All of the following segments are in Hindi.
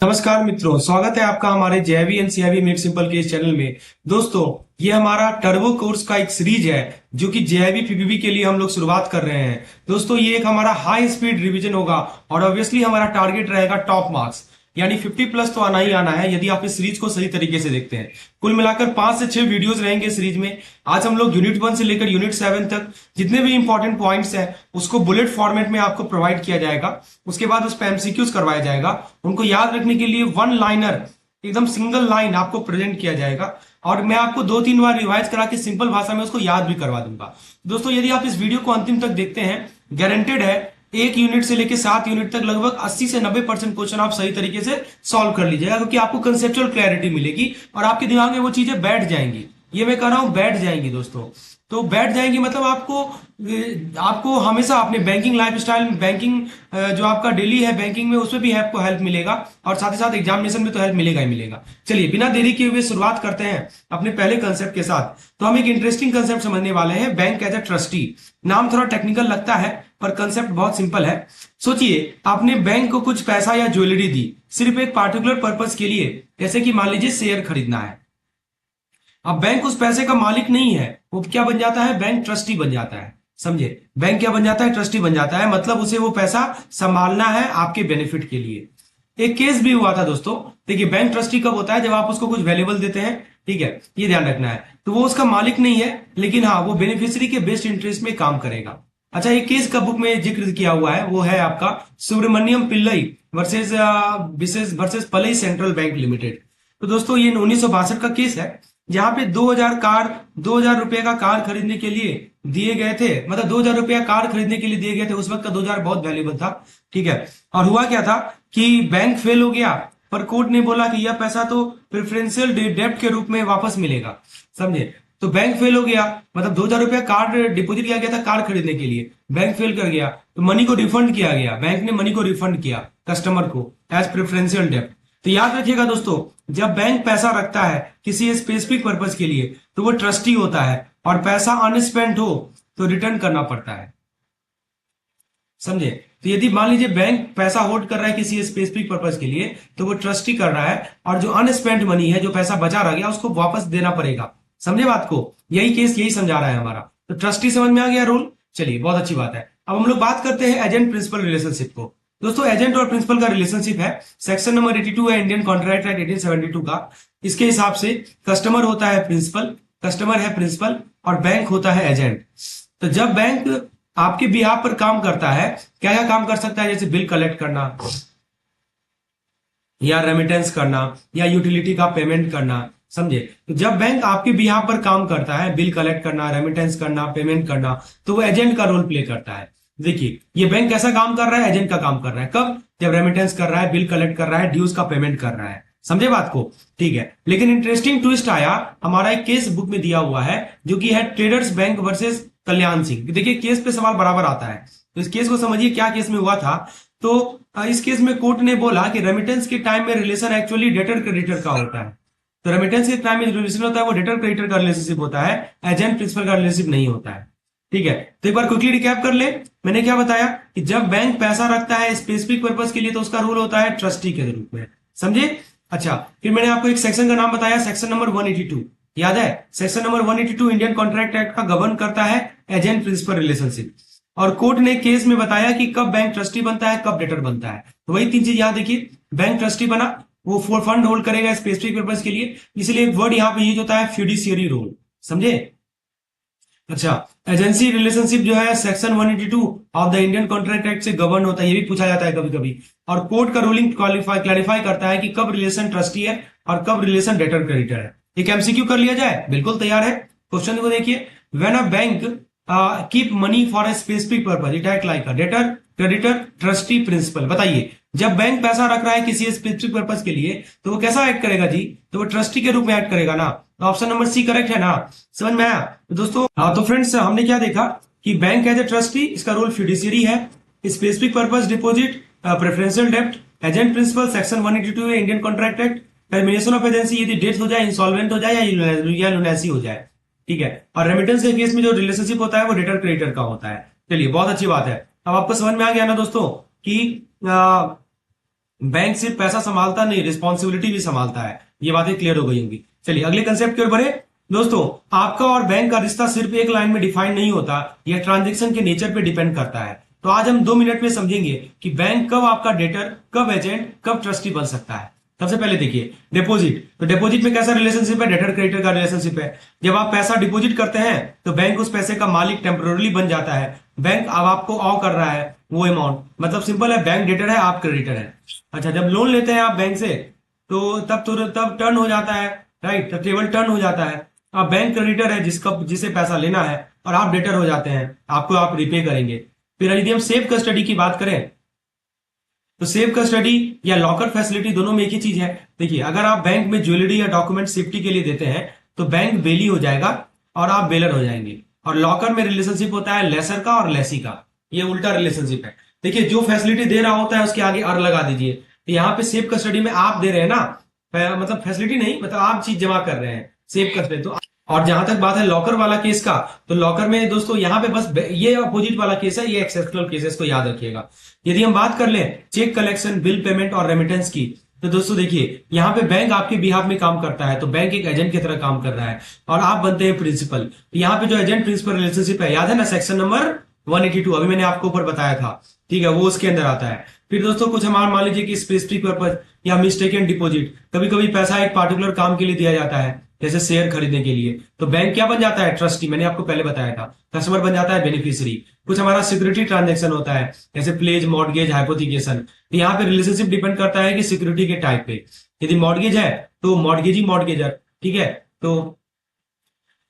नमस्कार मित्रों, स्वागत है आपका हमारे JIB and CIB made simple के इस चैनल में। दोस्तों, ये हमारा टर्बो कोर्स का एक सीरीज है जो कि जेआईबी पीपीबी के लिए हम लोग शुरुआत कर रहे हैं। दोस्तों, ये एक हमारा हाई स्पीड रिवीजन होगा और ऑब्वियसली हमारा टारगेट रहेगा टॉप मार्क्स, यानी 50 प्लस तो आना ही आना है यदि आप इस सीरीज को सही तरीके से देखते हैं। कुल मिलाकर 5 से 6 वीडियोस रहेंगे सीरीज में। आज हम लोग यूनिट 1 से लेकर यूनिट 7 तक जितने भी इंपॉर्टेंट पॉइंट्स हैं उसको बुलेट फॉर्मेट में आपको प्रोवाइड किया जाएगा। उसके बाद उस पर एमसीक्यूज करवाया जाएगा। उनको याद रखने के लिए वन लाइनर, एकदम सिंगल लाइन आपको प्रेजेंट किया जाएगा और मैं आपको 2-3 बार रिवाइज करा के सिंपल भाषा में उसको याद भी करवा दूंगा। दोस्तों, यदि आप इस वीडियो को अंतिम तक देखते हैं, गारंटेड है एक यूनिट से लेकर 7 यूनिट तक लगभग 80 से 90% क्वेश्चन आप सही तरीके से सॉल्व कर लीजिएगा, क्योंकि आपको कंसेप्चुअल क्लैरिटी मिलेगी और आपके दिमाग में वो चीजें बैठ जाएंगी। ये मैं कह रहा हूं, बैठ जाएंगी दोस्तों। तो बैठ जाएंगी मतलब आपको आपको हमेशा अपने बैंकिंग लाइफस्टाइल में, बैंकिंग जो आपका डेली है बैंकिंग में, उसमें भी आपको हेल्प मिलेगा और साथ ही साथ एग्जामिनेशन में तो हेल्प मिलेगा ही मिलेगा। चलिए बिना देरी किए हुए शुरुआत करते हैं अपने पहले कंसेप्ट के साथ। तो हम एक इंटरेस्टिंग कंसेप्ट समझने वाले हैं, बैंक एज अ ट्रस्टी। नाम थोड़ा टेक्निकल लगता है पर कंसेप्ट बहुत सिंपल है। सोचिए, आपने बैंक को कुछ पैसा या ज्वेलरी दी सिर्फ एक पार्टिकुलर पर्पज के लिए, जैसे कि मान लीजिए शेयर खरीदना है। अब बैंक उस पैसे का मालिक नहीं है, वो क्या बन जाता है? बैंक ट्रस्टी बन जाता है। समझे? बैंक क्या बन जाता है? ट्रस्टी बन जाता है। मतलब उसे वो पैसा संभालना है आपके बेनिफिट के लिए। एक केस भी हुआ था दोस्तों। देखिए, बैंक ट्रस्टी कब होता है? जब आप उसको कुछ वैल्यूएबल देते हैं, ठीक है, ये ध्यान रखना है। तो वो उसका मालिक नहीं है, लेकिन हाँ, वो बेनिफिशियरी के बेस्ट इंटरेस्ट में काम करेगा। अच्छा, एक केस का बुक में जिक्र किया हुआ है, वो है आपका सुब्रमण्यम पिल्लई वर्सेस वर्सेस पलई सेंट्रल बैंक लिमिटेड। तो दोस्तों, ये 1962 का केस है, जहां पे 2000 रुपए का कार खरीदने के लिए दिए गए थे। मतलब 2000 रुपया कार खरीदने के लिए दिए गए थे। उस वक्त का 2000 बहुत वैल्यूबल था, ठीक है। और हुआ क्या था कि बैंक फेल हो गया, पर कोर्ट ने बोला कि यह पैसा तो प्रेफरेंशियल डेब्ट के रूप में वापस मिलेगा। समझे? तो बैंक फेल हो गया, मतलब 2000 रुपया कार डिपोजिट किया गया था कार खरीदने के लिए, बैंक फेल कर गया, तो मनी को रिफंड किया गया। बैंक ने मनी को रिफंड किया कस्टमर को एज प्रेफरेंशियल डेब्ट। तो याद रखिएगा दोस्तों, जब बैंक पैसा रखता है किसी स्पेसिफिक पर्पज के लिए तो वो ट्रस्टी होता है, और पैसा अनस्पेंट हो तो रिटर्न करना पड़ता है। समझे? तो यदि मान लीजिए बैंक पैसा होल्ड कर रहा है किसी स्पेसिफिक पर्पज के लिए, तो वो ट्रस्टी कर रहा है, और जो अनस्पेंट मनी है, जो पैसा बचा रह गया, उसको वापस देना पड़ेगा। समझे बात को? यही केस यही समझा रहा है हमारा। तो ट्रस्टी समझ में आ गया रूल। चलिए, बहुत अच्छी बात है। अब हम लोग बात करते हैं एजेंट प्रिंसिपल रिलेशनशिप को। दोस्तों, एजेंट और प्रिंसिपल का रिलेशनशिप है, सेक्शन नंबर 82 है इंडियन कॉन्ट्रैक्ट एक्ट 1872 का। इसके हिसाब से कस्टमर होता है प्रिंसिपल, कस्टमर है प्रिंसिपल, और बैंक होता है एजेंट। तो जब बैंक आपके बिहाफ पर काम करता है, क्या क्या काम कर सकता है? जैसे बिल कलेक्ट करना, या रेमिटेंस करना, या यूटिलिटी का पेमेंट करना। समझे? तो जब बैंक आपके बिहाफ पर काम करता है, बिल कलेक्ट करना, रेमिटेंस करना, पेमेंट करना, तो वो एजेंट का रोल प्ले करता है। देखिए, ये बैंक कैसा काम कर रहा है? एजेंट का काम कर रहा है। कब? जब रेमिटेंस कर रहा है, बिल कलेक्ट कर रहा है, ड्यूज का पेमेंट कर रहा है। समझे बात को? ठीक है। लेकिन इंटरेस्टिंग ट्विस्ट आया, हमारा एक केस बुक में दिया हुआ है, जो कि है traders bank versus Kalyan Singh. देखिए, केस पे सवाल बराबर आता है, तो इस केस को समझिए क्या केस में हुआ था। तो इस केस में कोर्ट ने बोला कि रेमिटेंस के टाइम में रिलेशन एक्चुअली डेटर क्रेडिटर का होता है। तो रेमिटेंस के टाइम में जो रिलेशन होता है वो डेटर क्रेडिटर का रिलेशनशिप होता है, एजेंट प्रिंसिपल का रिलेशनशिप नहीं होता है। ठीक है। तो एक बार क्विकली रिकैप कर ले। मैंने क्या बताया कि जब बैंक पैसा रखता है स्पेसिफिक पर्पज के लिए, तो उसका रूल होता है ट्रस्टी के रूप में। समझे? अच्छा, फिर मैंने आपको एक सेक्शन का नाम बताया, सेक्शन नंबर 182। याद है? Section number 182 Indian contract act का गवर्न करता है एजेंट प्रिंसिपल रिलेशनशिप। और कोर्ट ने केस में बताया कि कब बैंक ट्रस्टी बनता है, कब डेटर बनता है। तो वही 3 चीज यहां देखिए। बैंक ट्रस्टी बना, वो फंड होल्ड करेगा स्पेसिफिक पर्पज के लिए, इसलिए एक वर्ड यहां पे यूज होता है फ्यूडिशियरी रोल। समझे? अच्छा, एजेंसी रिलेशनशिप जो है section 182 of the Indian contract act से गवर्न होता है, ये भी पूछा जाता है कभी कभी। और कोर्ट का रूलिंग क्लैरिफाई करता है कि कब रिलेशन ट्रस्टी है और कब रिलेशन डेटर क्रेडिटर है। एक एमसीक्यू कर लिया जाए, बिल्कुल तैयार है। क्वेश्चन को देखिए, when a bank keep money for a specific purpose it act like a debtor, creditor, trustee, principal. बताइए, जब बैंक पैसा रख रहा है किसी स्पेसिफिक पर्पज के लिए, तो वो कैसा एक्ट करेगा जी? तो वो ट्रस्टी के रूप में एक्ट करेगा ना। तो ऑप्शन नंबर सी करेक्ट है ना? समझ में आया? तो दोस्तों, तो फ्रेंड्स, हमने क्या देखा कि बैंक एज ए ट्रस्टी, इसका रोल फिड्यूशियरी है, स्पेसिफिक पर्पज डिपॉजिट, प्रेफरेंशियल डेप्ट, एजेंट प्रिंसिपल सेक्शन 182 है Indian contract act, termination of agency यदि डेथ हो जाए, इंसॉल्वेंट हो जाए, या लुनेसी हो जाए। ठीक है। और रेमिटेंस के केस में जो रिलेशनशिप होता है वो डेटर क्रेडिटर का होता है। चलिए, बहुत अच्छी बात है। अब आपको समझ में आ गया ना दोस्तों कि बैंक सिर्फ पैसा संभालता नहीं, रिस्पॉन्सिबिलिटी भी संभालता है। ये बातें क्लियर हो गई होंगी। चलिए अगले कंसेप्ट की ओर बढ़े। दोस्तों, आपका और बैंक का रिश्ता सिर्फ एक लाइन में डिफाइन नहीं होता, यह ट्रांजेक्शन के नेचर पे डिपेंड करता है। तो आज हम 2 मिनट में समझेंगे कि बैंक कब आपका डेटर, कब एजेंट, कब ट्रस्टी बन सकता है। सबसे पहले देखिए डिपॉजिट। तो डिपॉजिट में कैसा रिलेशनशिप है? डेटर क्रेडिटर का रिलेशनशिप है। जब आप पैसा डिपॉजिट करते हैं तो बैंक उस पैसे का मालिक टेम्पोररी बन जाता है। बैंक अब आपको ऑ कर रहा है वो अमाउंट, मतलब सिंपल है, बैंक डेटर है, आप क्रेडिटर है। अच्छा, जब लोन लेते हैं आप बैंक से तो तब टर्न हो जाता है, राइट, तब टेबल टर्न हो जाता है। आप बैंक क्रेडिटर है जिसे पैसा लेना है, और आप डेटर हो जाते हैं, आपको आप रिपे करेंगे। फिर यदि हम सेफ कस्टडी की बात करें तो सेफ कस्टडी या लॉकर फैसिलिटी दोनों में एक ही चीज है। देखिए, अगर आप बैंक में ज्वेलरी या डॉक्यूमेंट सेफ्टी के लिए देते हैं तो बैंक बेली हो जाएगा और आप बेलर हो जाएंगे। और लॉकर में रिलेशनशिप होता है लेसर का और लेसी का, ये उल्टा रिलेशनशिप है। देखिए, जो फैसिलिटी दे रहा होता है उसके आगे अर लगा दीजिए। तो यहाँ पे सेफ कस्टडी में आप दे रहे हैं ना, मतलब फैसिलिटी नहीं, मतलब आप चीज जमा कर रहे हैं सेफ कस्टडी। तो और जहां तक बात है लॉकर वाला केस का, तो लॉकर में दोस्तों यहाँ पे बस ये अपोजिट वाला केस है, ये एक्सेप्शनल केसेस को याद रखिएगा। यदि हम बात कर लें चेक कलेक्शन, बिल पेमेंट और रेमिटेंस की, तो दोस्तों देखिए, यहाँ पे बैंक आपके बिहाफ में काम करता है, तो बैंक एक एजेंट की तरह काम कर रहा है और आप बनते हैं प्रिंसिपल। तो यहाँ पे जो एजेंट प्रिंसिपल रिलेशनशिप है, याद है ना, सेक्शन नंबर 182, अभी मैंने आपको ऊपर बताया था, ठीक है, वो उसके अंदर आता है। फिर दोस्तों कुछ हमारा मान लीजिए कि स्पेसिफिक पर्पज या मिस्टेकन डिपॉजिट, कभी कभी पैसा एक पार्टिकुलर काम के लिए दिया जाता है, जैसे शेयर खरीदने के लिए, तो बैंक क्या बन जाता है? ट्रस्टी, मैंने आपको पहले बताया था। कस्टमर बन जाता है बेनिफिशियरी। कुछ हमारा सिक्योरिटी ट्रांजैक्शन होता है, जैसे प्लेज, मॉर्गेज, हाइपोथिकेशन। तो यहाँ पे रिलेशनशिप डिपेंड करता है कि सिक्योरिटी के टाइप पे। यदि मॉर्गेज है तो मॉर्गेजी मॉर्गेजर, ठीक है, तो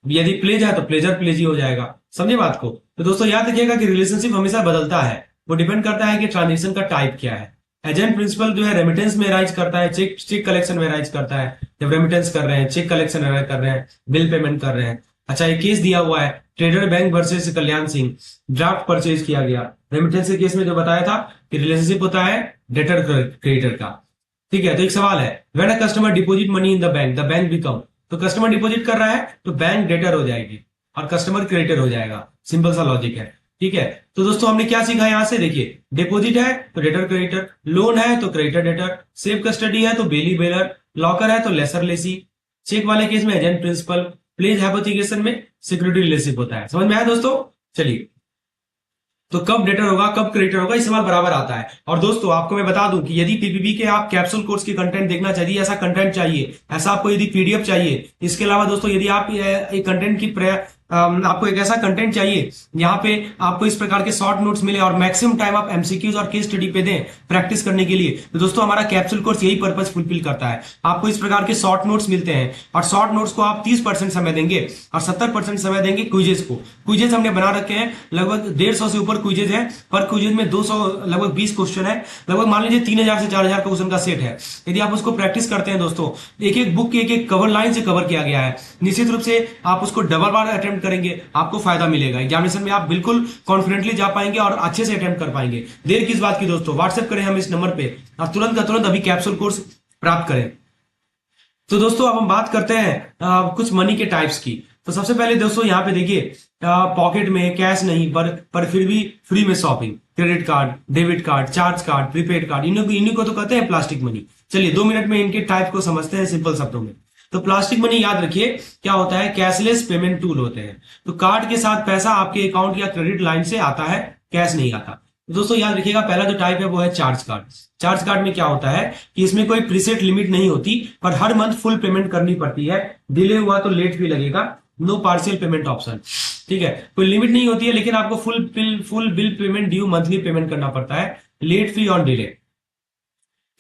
यदि प्लेज है तो प्लेजर प्लेजी हो जाएगा। समझे बात को? तो दोस्तों याद रखिएगा कि रिलेशनशिप हमेशा बदलता है, वो डिपेंड करता है कि ट्रांजेक्शन का टाइप क्या है। एजेंट प्रिंसिपल जो है रेमिटेंस में राइज करता है, चेक कलेक्शन में राइज करता है, जब रेमिटेंस कर रहे हैं, चेक कलेक्शन कर रहे हैं, बिल पेमेंट कर रहे हैं। अच्छा, एक केस दिया हुआ है trader bank versus Kalyan Singh, draft purchase किया गया। रेमिटेंस के केस में जो बताया था कि रिलेशनशिप होता है डेटर क्रेडिटर का, ठीक है। तो एक सवाल है, when a customer deposit money in the bank become, तो कस्टमर डिपॉजिट कर रहा है तो बैंक डेटर हो जाएगी और कस्टमर क्रेडिटर हो जाएगा। सिंपल सा लॉजिक है, ठीक है। तो दोस्तों हमने क्या सीखा यहां से? देखिए, डिपॉजिट है तो डेटर क्रेडिटर, लोन है तो क्रेडिटर डेटर, सेफ कस्टडी है तो बेली बेलर, लॉकर है तो लेसर लेसी, चेक वाले केस में एजेंट प्रिंसिपल, प्लेज हाइपोथिकेशन में सिक्योरिटी रिलेशनशिप होता है। समझ में आया दोस्तों? चलिए, तो कब डेटर होगा, कब क्रेडिटर होगा, इस सवाल बराबर आता है। और दोस्तों आपको मैं बता दूं कि यदि पीपीबी के आप कैप्सूल कोर्स की कंटेंट देखना चाहिए, ऐसा कंटेंट चाहिए, ऐसा आपको यदि पीडीएफ चाहिए, इसके अलावा दोस्तों यदि आप एक कंटेंट की आपको एक ऐसा कंटेंट चाहिए यहाँ पे आपको इस प्रकार के शॉर्ट नोट्स मिले और मैक्सिमम टाइम आप एमसीक्यूज और केस स्टडी पे दें प्रैक्टिस करने के लिए, तो दोस्तों हमारा कैप्सूल कोर्स यही पर्पस फुलफिल करता है। आपको इस प्रकार के शॉर्ट नोट्स मिलते हैं और शॉर्ट नोट्स को आप 30% समय देंगे और 70% समय देंगे क्विजेस को। क्विजेस हमने बना रखे हैं, लगभग 150 से ऊपर क्विजेस है। पर क्विजेस में 200 लगभग 20 क्वेश्चन है, लगभग मान लीजिए 3000 से 4000 क्वेश्चन का सेट है। यदि आप उसको प्रैक्टिस करते हैं दोस्तों, एक एक बुक की एक एक कवर लाइन से कवर किया गया है, निश्चित रूप से आप उसको डबल बार अटेम्प्ट करेंगे, आपको फायदा मिलेगा। एग्जामिनेशन में आप बिल्कुल कॉन्फिडेंटली जा पाएंगे और अच्छे से अटेम्प्ट कर पाएंगे। देर किस बात की दोस्तों, व्हाट्सएप करें हम इस नंबर पे और तुरंत का तुरंत अभी कैप्सूल कोर्स प्राप्त करें। तो दोस्तों अब हम बात करते हैं कुछ मनी के टाइप्स की। तो सबसे पहले दोस्तों यहाँ पे देखिए, पॉकेट में कैश नहीं पर फिर भी फ्री में shopping, credit card, debit card, charge card, prepaid card, इन्हीं को तो कहते हैं प्लास्टिक मनी। चलिए 2 मिनट में इनके टाइप को समझते हैं सिंपल शब्दों में। तो प्लास्टिक मनी याद रखिए क्या होता है, कैशलेस पेमेंट टूल होते हैं। तो कार्ड के साथ पैसा आपके अकाउंट या क्रेडिट लाइन से आता है, कैश नहीं आता। तो दोस्तों याद रखिएगा पहला जो टाइप है वो है चार्ज कार्ड। चार्ज कार्ड में क्या होता है कि इसमें कोई प्रीसेट लिमिट नहीं होती, पर हर मंथ फुल पेमेंट करनी पड़ती है। डिले हुआ तो लेट फी लगेगा, नो पार्शियल पेमेंट ऑप्शन, ठीक है। कोई लिमिट नहीं होती है लेकिन आपको full bill payment due monthly payment करना पड़ता है, लेट फी और डिले।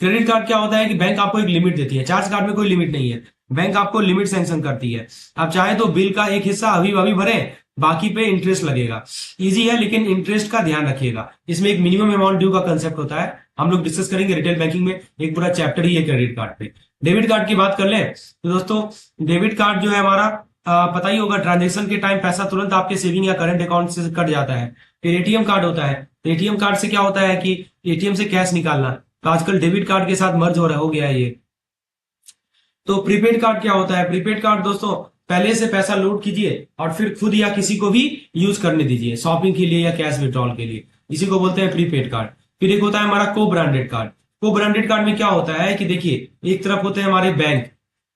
क्रेडिट कार्ड क्या होता है कि बैंक आपको एक लिमिट देती है, चार्ज कार्ड में कोई लिमिट नहीं है, बैंक आपको लिमिट सैंक्शन करती है। आप चाहे तो बिल का एक हिस्सा अभी अभी भरें, बाकी पे इंटरेस्ट लगेगा। इजी है लेकिन इंटरेस्ट का ध्यान रखिएगा। इसमें एक मिनिमम अमाउंट ड्यू का कंसेप्ट होता है, हम लोग डिस्कस करेंगे रिटेल बैंकिंग में, एक पूरा चैप्टर ही है क्रेडिट कार्ड पे। डेबिट कार्ड की बात कर लें तो दोस्तों डेबिट कार्ड जो है हमारा पता ही होगा, ट्रांजेक्शन के टाइम पैसा तुरंत आपके सेविंग या करंट अकाउंट से कट जाता है। फिर एटीएम कार्ड होता है, तो एटीएम कार्ड से क्या होता है कि एटीएम से कैश निकालना, तो आजकल डेबिट कार्ड के साथ मर्ज हो गया है ये। तो प्रीपेड कार्ड क्या होता है, प्रीपेड कार्ड दोस्तों पहले से पैसा लोड कीजिए और फिर खुद या किसी को भी यूज करने दीजिए, शॉपिंग के लिए या कैश विड्रॉल के लिए, इसी को बोलते हैं प्रीपेड कार्ड। फिर एक होता है हमारा को ब्रांडेड कार्ड। को ब्रांडेड कार्ड में क्या होता है कि देखिए, एक तरफ होते हैं हमारे बैंक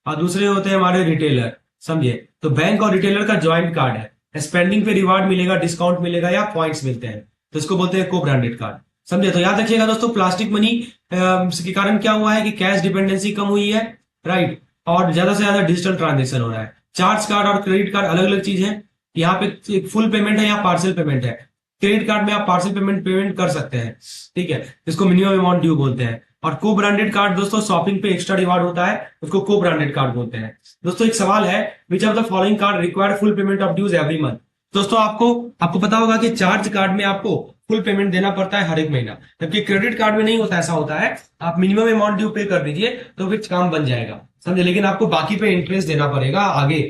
और दूसरे होते हैं हमारे रिटेलर, समझे। तो बैंक और रिटेलर का ज्वाइंट कार्ड है, स्पेंडिंग पे रिवार्ड मिलेगा, डिस्काउंट मिलेगा या पॉइंट्स मिलते हैं, तो इसको बोलते हैं को ब्रांडेड कार्ड, समझे। तो याद रखिएगा दोस्तों, प्लास्टिक मनी के कारण क्या हुआ है कि कैश डिपेंडेंसी कम हुई है, राइट, और ज्यादा से ज्यादा डिजिटल ट्रांजेक्शन हो रहा है। चार्ज कार्ड और क्रेडिट कार्ड अलग अलग चीज है। यहाँ पे एक फुल पेमेंट है, यहाँ पार्सल पेमेंट है। क्रेडिट कार्ड में आप पार्सल पेमेंट कर सकते हैं, ठीक है, इसको मिनिमम अमाउंट ड्यू बोलते हैं। और को ब्रांडेड कार्ड दोस्तों शॉपिंग पे एक्स्ट्रा रिवार्ड होता है, उसको को ब्रांडेड कार्ड बोलते हैं। दोस्तों एक सवाल है, which of the following card require full payment of dues every month. दोस्तों आपको आपको पता होगा कि चार्ज कार्ड में आपको फुल पेमेंट देना पड़ता है हर एक महीना, जबकि क्रेडिट कार्ड में नहीं होता, ऐसा होता है आप मिनिमम अमाउंट ड्यू पे कर दीजिए तो फिर काम बन जाएगा, समझे, लेकिन आपको बाकी पे इंटरेस्ट देना पड़ेगा आगे।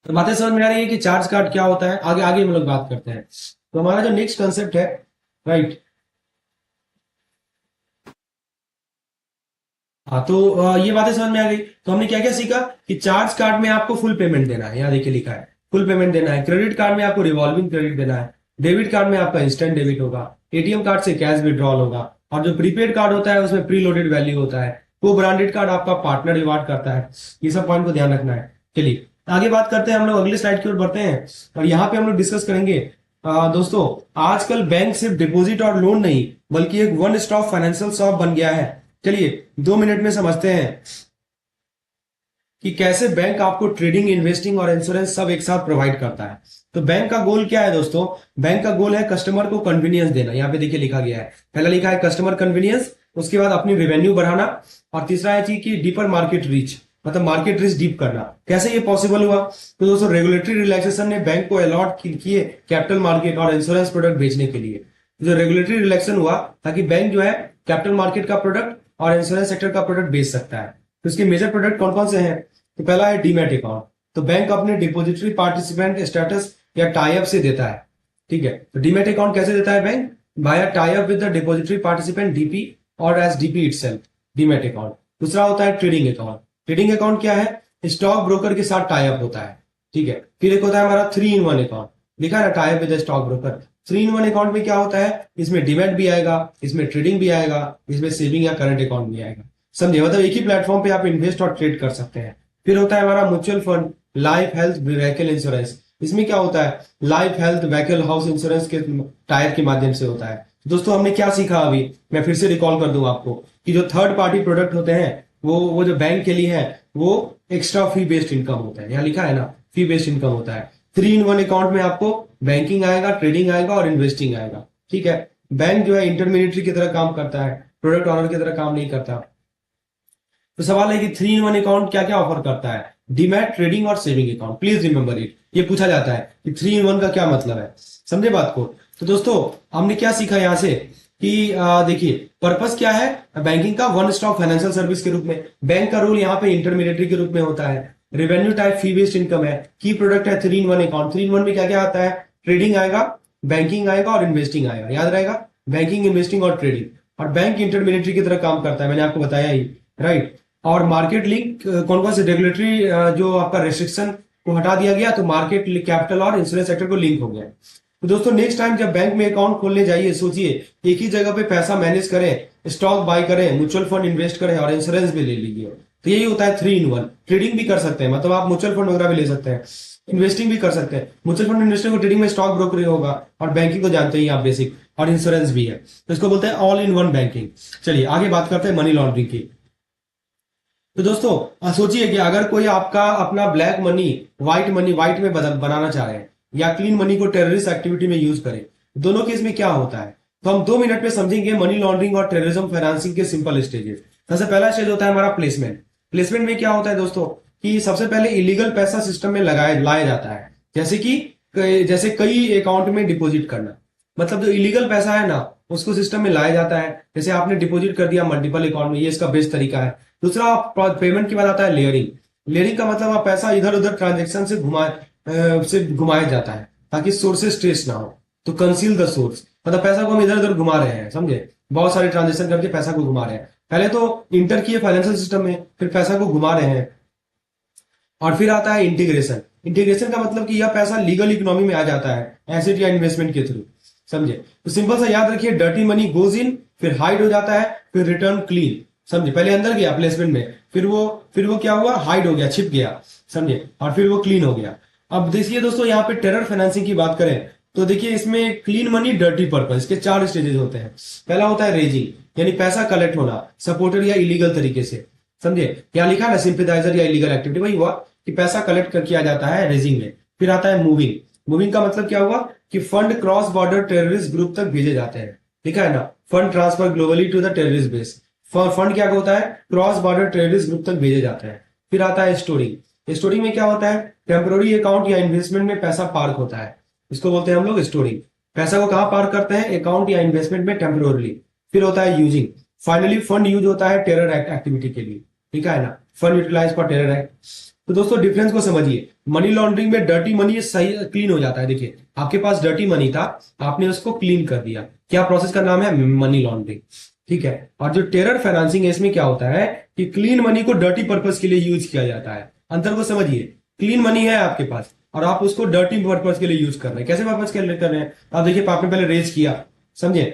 तो बातें समझ में आ रही है कि चार्ज कार्ड क्या होता है, आगे आगे हम लोग बात करते हैं। तो हमारा जो नेक्स्ट कंसेप्ट है, राइट, हाँ, तो ये बातें समझ में आ गई। तो हमने क्या क्या सीखा कि चार्ज कार्ड में आपको फुल पेमेंट देना है, यहाँ देखिए लिखा है फुल पेमेंट देना है। क्रेडिट कार्ड में आपको रिवॉल्विंग क्रेडिट देना है। डेबिट कार्ड में आपका इंस्टेंट डेबिट होगा। एटीएम कार्ड से कैश विड्रॉल होगा। और जो प्रीपेड कार्ड होता है उसमें प्री लोडेड वैल्यू होता है। वो ब्रांडेड कार्ड आपका पार्टनर रिवार्ड करता है। ये सब पॉइंट को ध्यान रखना है। चलिए आगे बात करते हैं, हम लोग अगले स्लाइड की ओर बढ़ते हैं और यहाँ पे हम लोग डिस्कस करेंगे। दोस्तों आजकल बैंक सिर्फ डिपॉजिट और लोन नहीं बल्कि एक वन स्टॉप फाइनेंशियल शॉप बन गया है। चलिए 2 मिनट में समझते हैं कि कैसे बैंक आपको ट्रेडिंग, इन्वेस्टिंग और इंश्योरेंस सब एक साथ प्रोवाइड करता है। तो बैंक का गोल क्या है दोस्तों? बैंक का गोल है कस्टमर को कन्वीनियंस देना। यहाँ पे देखिए लिखा गया है, पहला लिखा है कस्टमर कन्वीनियंस, उसके बाद अपनी रेवेन्यू बढ़ाना, और तीसरा है चीज की डीपर मार्केट रीच, मतलब मार्केट रीच डीप करना। कैसे ये पॉसिबल हुआ? तो दोस्तों रेगुलेटरी रिलैक्सेशन ने बैंक को अलॉट किए कैपिटल मार्केट और इंश्योरेंस प्रोडक्ट बेचने के लिए। जो रेगुलेटरी रिलैक्सेशन हुआ ताकि बैंक जो है कैपिटल मार्केट का प्रोडक्ट और इंश्योरेंस सेक्टर का प्रोडक्ट बेच सकता है। तो इसके मेजर प्रोडक्ट कौन कौन से हैं? तो पहला है डीमैट अकाउंट। तो बैंक अपने डिपॉजिटरी पार्टिसिपेंट स्टेटस या टाई अप से देता है, ठीक है। तो डीमैट अकाउंट कैसे देता है bank? By tie up with the depository participant DP और as DP itself, demat account. दूसरा होता है ट्रेडिंग अकाउंट। ट्रेडिंग अकाउंट क्या है? स्टॉक ब्रोकर के साथ टाई अप होता है, ठीक है। फिर एक होता है हमारा 3-in-1 अकाउंट, लिखा है ना, tie up with stock broker. 3-in-1 account में क्या होता है? इसमें डीमैट भी आएगा, इसमें ट्रेडिंग भी आएगा, इसमें सेविंग या करंट अकाउंट भी आएगा, समझे। मतलब एक ही प्लेटफॉर्म पे आप इन्वेस्ट और ट्रेड कर सकते हैं। फिर होता है हमारा mutual fund, life, health, vehicle insurance. इसमें क्या होता है? Life, health, vehicle, house insurance के टायर के माध्यम से होता है। दोस्तों हमने क्या सीखा अभी, मैं फिर से रिकॉल कर दूं आपको कि जो थर्ड पार्टी प्रोडक्ट होते हैं वो जो बैंक के लिए है वो एक्स्ट्रा फी बेस्ड इनकम होता है। यहाँ लिखा है ना, फी बेस्ड इनकम होता है। 3-in-1 अकाउंट में आपको बैंकिंग आएगा, ट्रेडिंग आएगा और इन्वेस्टिंग आएगा, ठीक है। बैंक जो है इंटरमीडिएटरी की तरह काम करता है, प्रोडक्ट ऑनर की तरह काम नहीं करता। तो सवाल है कि 3-in-1 अकाउंट क्या क्या ऑफर करता है? डीमैट, ट्रेडिंग और saving account. Please remember it, ये पूछा जाता है कि 3-in-1 का क्या मतलब है, समझे बात को। तो दोस्तों हमने क्या सीखा यहां से कि देखिए पर्पस क्या है बैंकिंग का? वन स्टॉप फाइनेंशियल सर्विस के रूप में। बैंक का रोल यहाँ पे इंटरमीडिएटरी के रूप में होता है। रेवेन्यू टाइप फी बेस्ड इनकम है। की प्रोडक्ट है 3-in-1 अकाउंट। 3-in-1 में क्या क्या आता है? ट्रेडिंग आएगा, बैंकिंग आएगा और इन्वेस्टिंग आएगा, याद रहेगा, बैंकिंग, इन्वेस्टिंग और ट्रेडिंग। और बैंक इंटरमीडिएटरी की तरह काम करता है, मैंने आपको बताया ही, राइट। और मार्केट लिंक कौन कौन से रेगुलेटरी जो आपका रेस्ट्रिक्शन को हटा दिया गया, तो मार्केट, कैपिटल और इंश्योरेंस सेक्टर को लिंक हो गया। तो दोस्तों नेक्स्ट टाइम जब बैंक में अकाउंट खोलने जाइए, सोचिए एक ही जगह पे पैसा मैनेज करें, स्टॉक बाय करें, म्यूचुअल फंड इन्वेस्ट करें और इंश्योरेंस भी ले लीजिए। तो यही होता है 3-in-1। ट्रेडिंग भी कर सकते हैं, मतलब आप म्यूचुअल फंड वगैरह भी ले सकते हैं, इन्वेस्टिंग भी कर सकते हैं। म्यूचुअल फंड इन्वेस्टिंग को ट्रेडिंग में स्टॉक ब्रोकर होगा और बैंकिंग को जानते ही आप बेसिक, और इंश्योरेंस भी है, तो इसको बोलते हैं ऑल इन वन बैंकिंग। चलिए आगे बात करते हैं मनी लॉन्ड्रिंग की। तो दोस्तों सोचिए कि अगर कोई आपका अपना ब्लैक मनी व्हाइट में बनाना चाह रहे हैं या क्लीन मनी को टेररिस्ट एक्टिविटी में यूज करें, दोनों केस में क्या होता है? तो हम 2 मिनट में समझेंगे मनी लॉन्ड्रिंग और टेररिज्म फाइनेंसिंग के सिंपल स्टेजेस। सबसे पहला स्टेज होता है हमारा प्लेसमेंट। प्लेसमेंट में क्या होता है दोस्तों कि सबसे पहले इलीगल पैसा सिस्टम में लाया जाता है, जैसे कई अकाउंट में डिपॉजिट करना। मतलब जो इलीगल पैसा है ना उसको सिस्टम में लाया जाता है, जैसे आपने डिपॉजिट कर दिया मल्टीपल अकाउंट में, ये इसका बेस्ट तरीका है। दूसरा पेमेंट के बाद आता है लेयरिंग। लेयरिंग का मतलब आप पैसा इधर उधर ट्रांजेक्शन से घुमाया जाता है ताकि सोर्सेस ट्रेस ना हो। तो कंसील द सोर्स, मतलब पैसा को हम इधर उधर घुमा रहे हैं, समझे, बहुत सारे ट्रांजेक्शन करके पैसा को घुमा रहे हैं। पहले तो इंटर किए फाइनेंशियल सिस्टम में, फिर पैसा को घुमा रहे हैं। और फिर आता है इंटीग्रेशन। इंटीग्रेशन का मतलब कि यह पैसा लीगल इकोनॉमी में आ जाता है एसेट या इन्वेस्टमेंट के थ्रू, समझे। तो सिंपल सा याद रखिए, डर्टी मनी गोज इन, फिर हाइड हो जाता है, फिर रिटर्न क्लीन। समझे, पहले अंदर गया प्लेसमेंट में, फिर वो क्या हुआ, हाइड हो गया, छिप गया, समझे, और फिर वो क्लीन हो गया। अब देखिए दोस्तों, यहाँ पे टेरर फाइनेंसिंग की बात करें तो देखिए इसमें क्लीन मनी, डर्टी पर्पस, इसके 4 स्टेजेस होते हैं। पहला होता है रेजिंग, यानी पैसा कलेक्ट होना सपोर्टेड या इलीगल तरीके से, समझे। यहाँ लिखा है ना सिंपैथाइजर या इलीगल एक्टिविटी, वही हुआ कि पैसा कलेक्ट कर किया जाता है रेजिंग में। फिर आता है मूविंग। मूविंग का मतलब क्या हुआ कि fund cross border terrorist group तक भेजे जाते हैं। लिखा है ना, fund transfer globally to the terrorist base. Fund क्या होता है, क्रॉस बॉर्डर टेररिस्ट ग्रुप तक भेजे जाते हैं। फिर आता है स्टोरिंग। स्टोरिंग में क्या होता है, टेम्पोररी अकाउंट या इन्वेस्टमेंट में पैसा पार्क होता है, इसको बोलते हैं हम लोग स्टोरिंग। पैसा को कहां पार्क करते हैं, अकाउंट या इन्वेस्टमेंट में टेम्पोरली। फिर होता है यूजिंग। फाइनली फंड यूज होता है टेरर एक्टिविटी के लिए, ठीक है ना, fund utilize for terror act. तो दोस्तों डिफरेंस को समझिए, मनी लॉन्ड्रिंग में डर्टी मनी सही क्लीन हो जाता है। देखिए आपके पास डर्टी मनी था, आपने उसको क्लीन कर दिया, क्या प्रोसेस का नाम है, मनी लॉन्ड्रिंग, ठीक है। और जो टेरर फाइनेंसिंग है, इसमें क्या होता है कि क्लीन मनी को डर्टी पर्पस के लिए यूज किया जाता है। अंतर को समझिए, क्लीन मनी है आपके पास और आप उसको डर्टी पर्पस के लिए यूज कर रहे हैं। कैसे पर्पस के लिए कर रहे हैं, आप देखिए, आपने पहले रेज किया, समझे,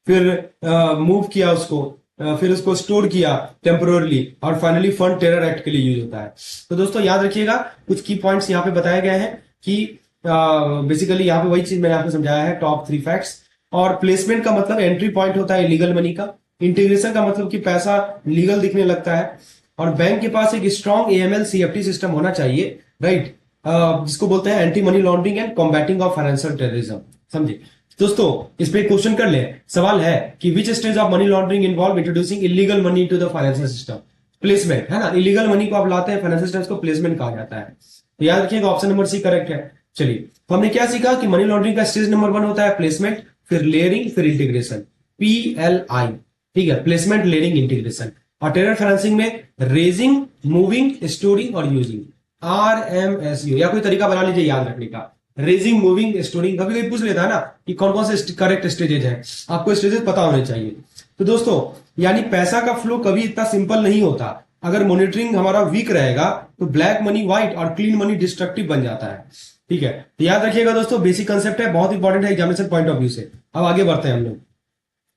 फिर मूव किया उसको, फिर उसको स्टोर किया टेम्पोरली, और फाइनली फंड टेरर एक्ट के लिए यूज होता है। तो दोस्तों याद रखिएगा, कुछ की पॉइंट्स यहाँ पे बताए गए हैं कि बेसिकली यहाँ पे वही चीज मैंने आपको समझाया है, टॉप 3 फैक्ट्स। और प्लेसमेंट का मतलब एंट्री पॉइंट होता है इलीगल मनी का। इंटीग्रेशन का मतलब कि पैसा लीगल दिखने लगता है। और बैंक के पास एक स्ट्रॉन्ग AML CFT सिस्टम होना चाहिए, राइट, जिसको बोलते हैं anti money laundering and combating of financial terrorism, समझे। दोस्तों इस पे क्वेश्चन कर ले, सवाल है कि which stage of money laundering involve introducing illegal money to the financial system. Placement है ना, इलीगल मनी को आप लाते हैं फाइनेंशियल सिस्टम, को प्लेसमेंट कहा जाता है। तो याद रखिएगा ऑप्शन नंबर सी करेक्ट है। चलिए, तो हमने क्या सीखा कि मनी लॉन्ड्रिंग का स्टेज नंबर 1 होता है प्लेसमेंट, फिर लेयरिंग, फिर इंटीग्रेशन, PLI, ठीक है, प्लेसमेंट, लेयरिंग, इंटीग्रेशन। और टेरर फाइनेंसिंग में रेजिंग, मूविंग, स्टोरिंग और यूजिंग, RMSU, या कोई तरीका बना लीजिए याद रखने का। रेजिंग, मूविंग, स्टोरिंग, कभी कभी पूछ लेता है ना कि कौन कौन से करेक्ट स्टेजेज है, आपको स्टेजेस पता होने चाहिए। तो दोस्तों यानी पैसा का फ्लो कभी इतना सिंपल नहीं होता। अगर मॉनिटरिंग हमारा वीक रहेगा तो ब्लैक मनी व्हाइट और क्लीन मनी डिस्ट्रक्टिव बन जाता है, ठीक है। तो याद रखिएगा दोस्तों, बेसिक कंसेप्ट है, बहुत इंपॉर्टेंट है एग्जामिनेशन पॉइंट ऑफ व्यू से। अब आगे बढ़ते हैं हम लोग।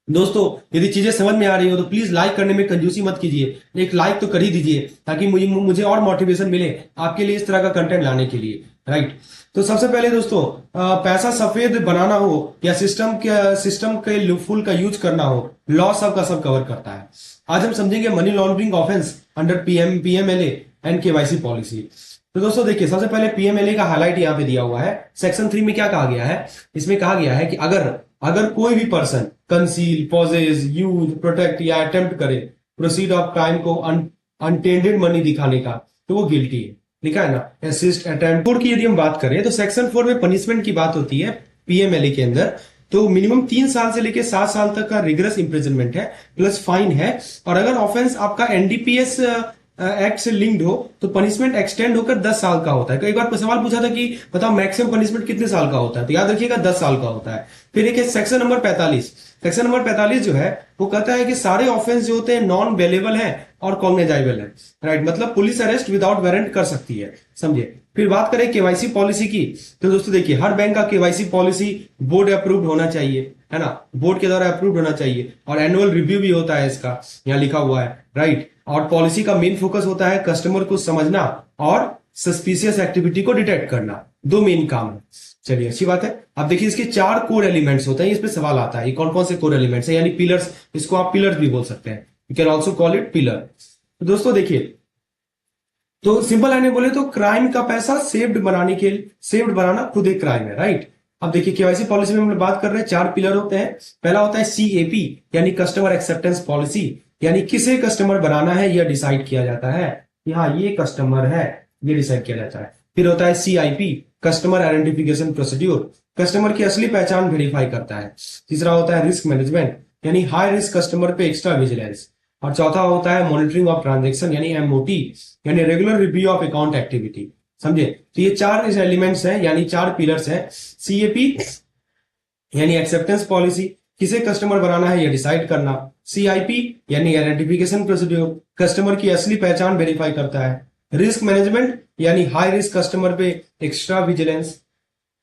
दोस्तों यदि चीजें समझ में आ रही हो तो प्लीज लाइक करने में कंजूसी मत कीजिए, एक लाइक तो कर ही दीजिए ताकि मुझे और मोटिवेशन मिले आपके लिए इस तरह का कंटेंट लाने के लिए, राइट। तो सबसे पहले दोस्तों, पैसा सफेद बनाना हो या सिस्टम के फुल का यूज करना हो, लॉ सब का सब कवर करता है। आज हम समझेंगे money laundering offence under PMLA and KYC policy. तो दोस्तों देखिए, सबसे पहले PMLA का हाईलाइट यहाँ पे दिया हुआ है। सेक्शन 3 में क्या कहा गया है, इसमें कहा गया है कि अगर कोई भी person conceal, possess, use, protect या अटेम्प्ट करे प्रोसीड ऑफ क्राइम को अनटेंडेड मनी दिखाने का, तो वो गिल्टी है। लिखा है ना, असिस्ट, अटेम्प्ट। कोड की यदि हम बात करें तो सेक्शन 4 में पनिशमेंट की बात होती है PMLA के अंदर। तो मिनिमम 3 साल से लेकर 7 साल तक का रिगरस इंप्रिजनमेंट है, प्लस फाइन है। और अगर ऑफेंस आपका NDPS एक्ट से लिंक्ड हो तो पनिशमेंट एक्सटेंड होकर 10 साल का होता है। कई बार सवाल पूछा था कि बताओ मैक्सिमम पनिशमेंट कितने साल का होता है, तो याद रखिएगा 10 साल का होता है। फिर एक सेक्शन नंबर 45। सेक्शन नंबर 45 जो है वो कहता है कि सारे ऑफेंस जो होते हैं नॉन बेलेबल है और कॉग्निजाइबल है, राइट, मतलब पुलिस अरेस्ट विदाउट वारंट कर सकती है, समझे। फिर बात करें KYC पॉलिसी की, तो दोस्तों देखिए, हर बैंक का KYC पॉलिसी बोर्ड अप्रूव्ड होना चाहिए, है ना, बोर्ड के द्वारा अप्रूव्ड होना चाहिए। और एनुअल रिव्यू भी होता है इसका, यहाँ लिखा हुआ है, राइट। और पॉलिसी का मेन फोकस होता है कस्टमर को समझना और सस्पिशियस एक्टिविटी को डिटेक्ट करना, 2 मेन काम है। चलिए अच्छी बात है। अब देखिए इसके 4 कोर एलिमेंट्स होते हैं, इस पे सवाल आता है, ये कौन कौन से कोर एलिमेंट्स है, यानी पिलर्स, इसको आप पिलर्स भी बोल सकते हैं, you can also call it pillar. तो दोस्तों देखिए, तो सिंपल लाइन में बोले तो क्राइम का पैसा सेव्ड बनाना खुद एक क्राइम है, राइट। अब देखिए KYC पॉलिसी में हम बात कर रहे हैं, 4 पिलर होते हैं। पहला होता है CAP यानी कस्टमर एक्सेप्टेंस पॉलिसी, यानी किसे कस्टमर बनाना है यह डिसाइड किया जाता है कि हाँ ये कस्टमर है, ये डिसाइड किया जाता है। फिर होता है CIP customer identification procedure, customer की असली पहचान वेरीफाई करता है। तीसरा होता है रिस्क मैनेजमेंट यानी हाई रिस्क कस्टमर पे एक्स्ट्रा विजिलेंस। और चौथा होता है मॉनिटरिंग ऑफ ट्रांजेक्शन यानी MOT यानी regular review of account activity, समझे। तो ये 4 एलिमेंट्स हैं, यानी 4 पिलर्स हैं। CAP यानी एक्सेप्टेंस पॉलिसी, किसे कस्टमर बनाना है यह डिसाइड करना। CIP यानी आइडेंटिफिकेशन प्रोसीड्यूर, कस्टमर की असली पहचान वेरीफाई करता है। रिस्क मैनेजमेंट यानी हाई रिस्क कस्टमर पे एक्स्ट्रा विजिलेंस,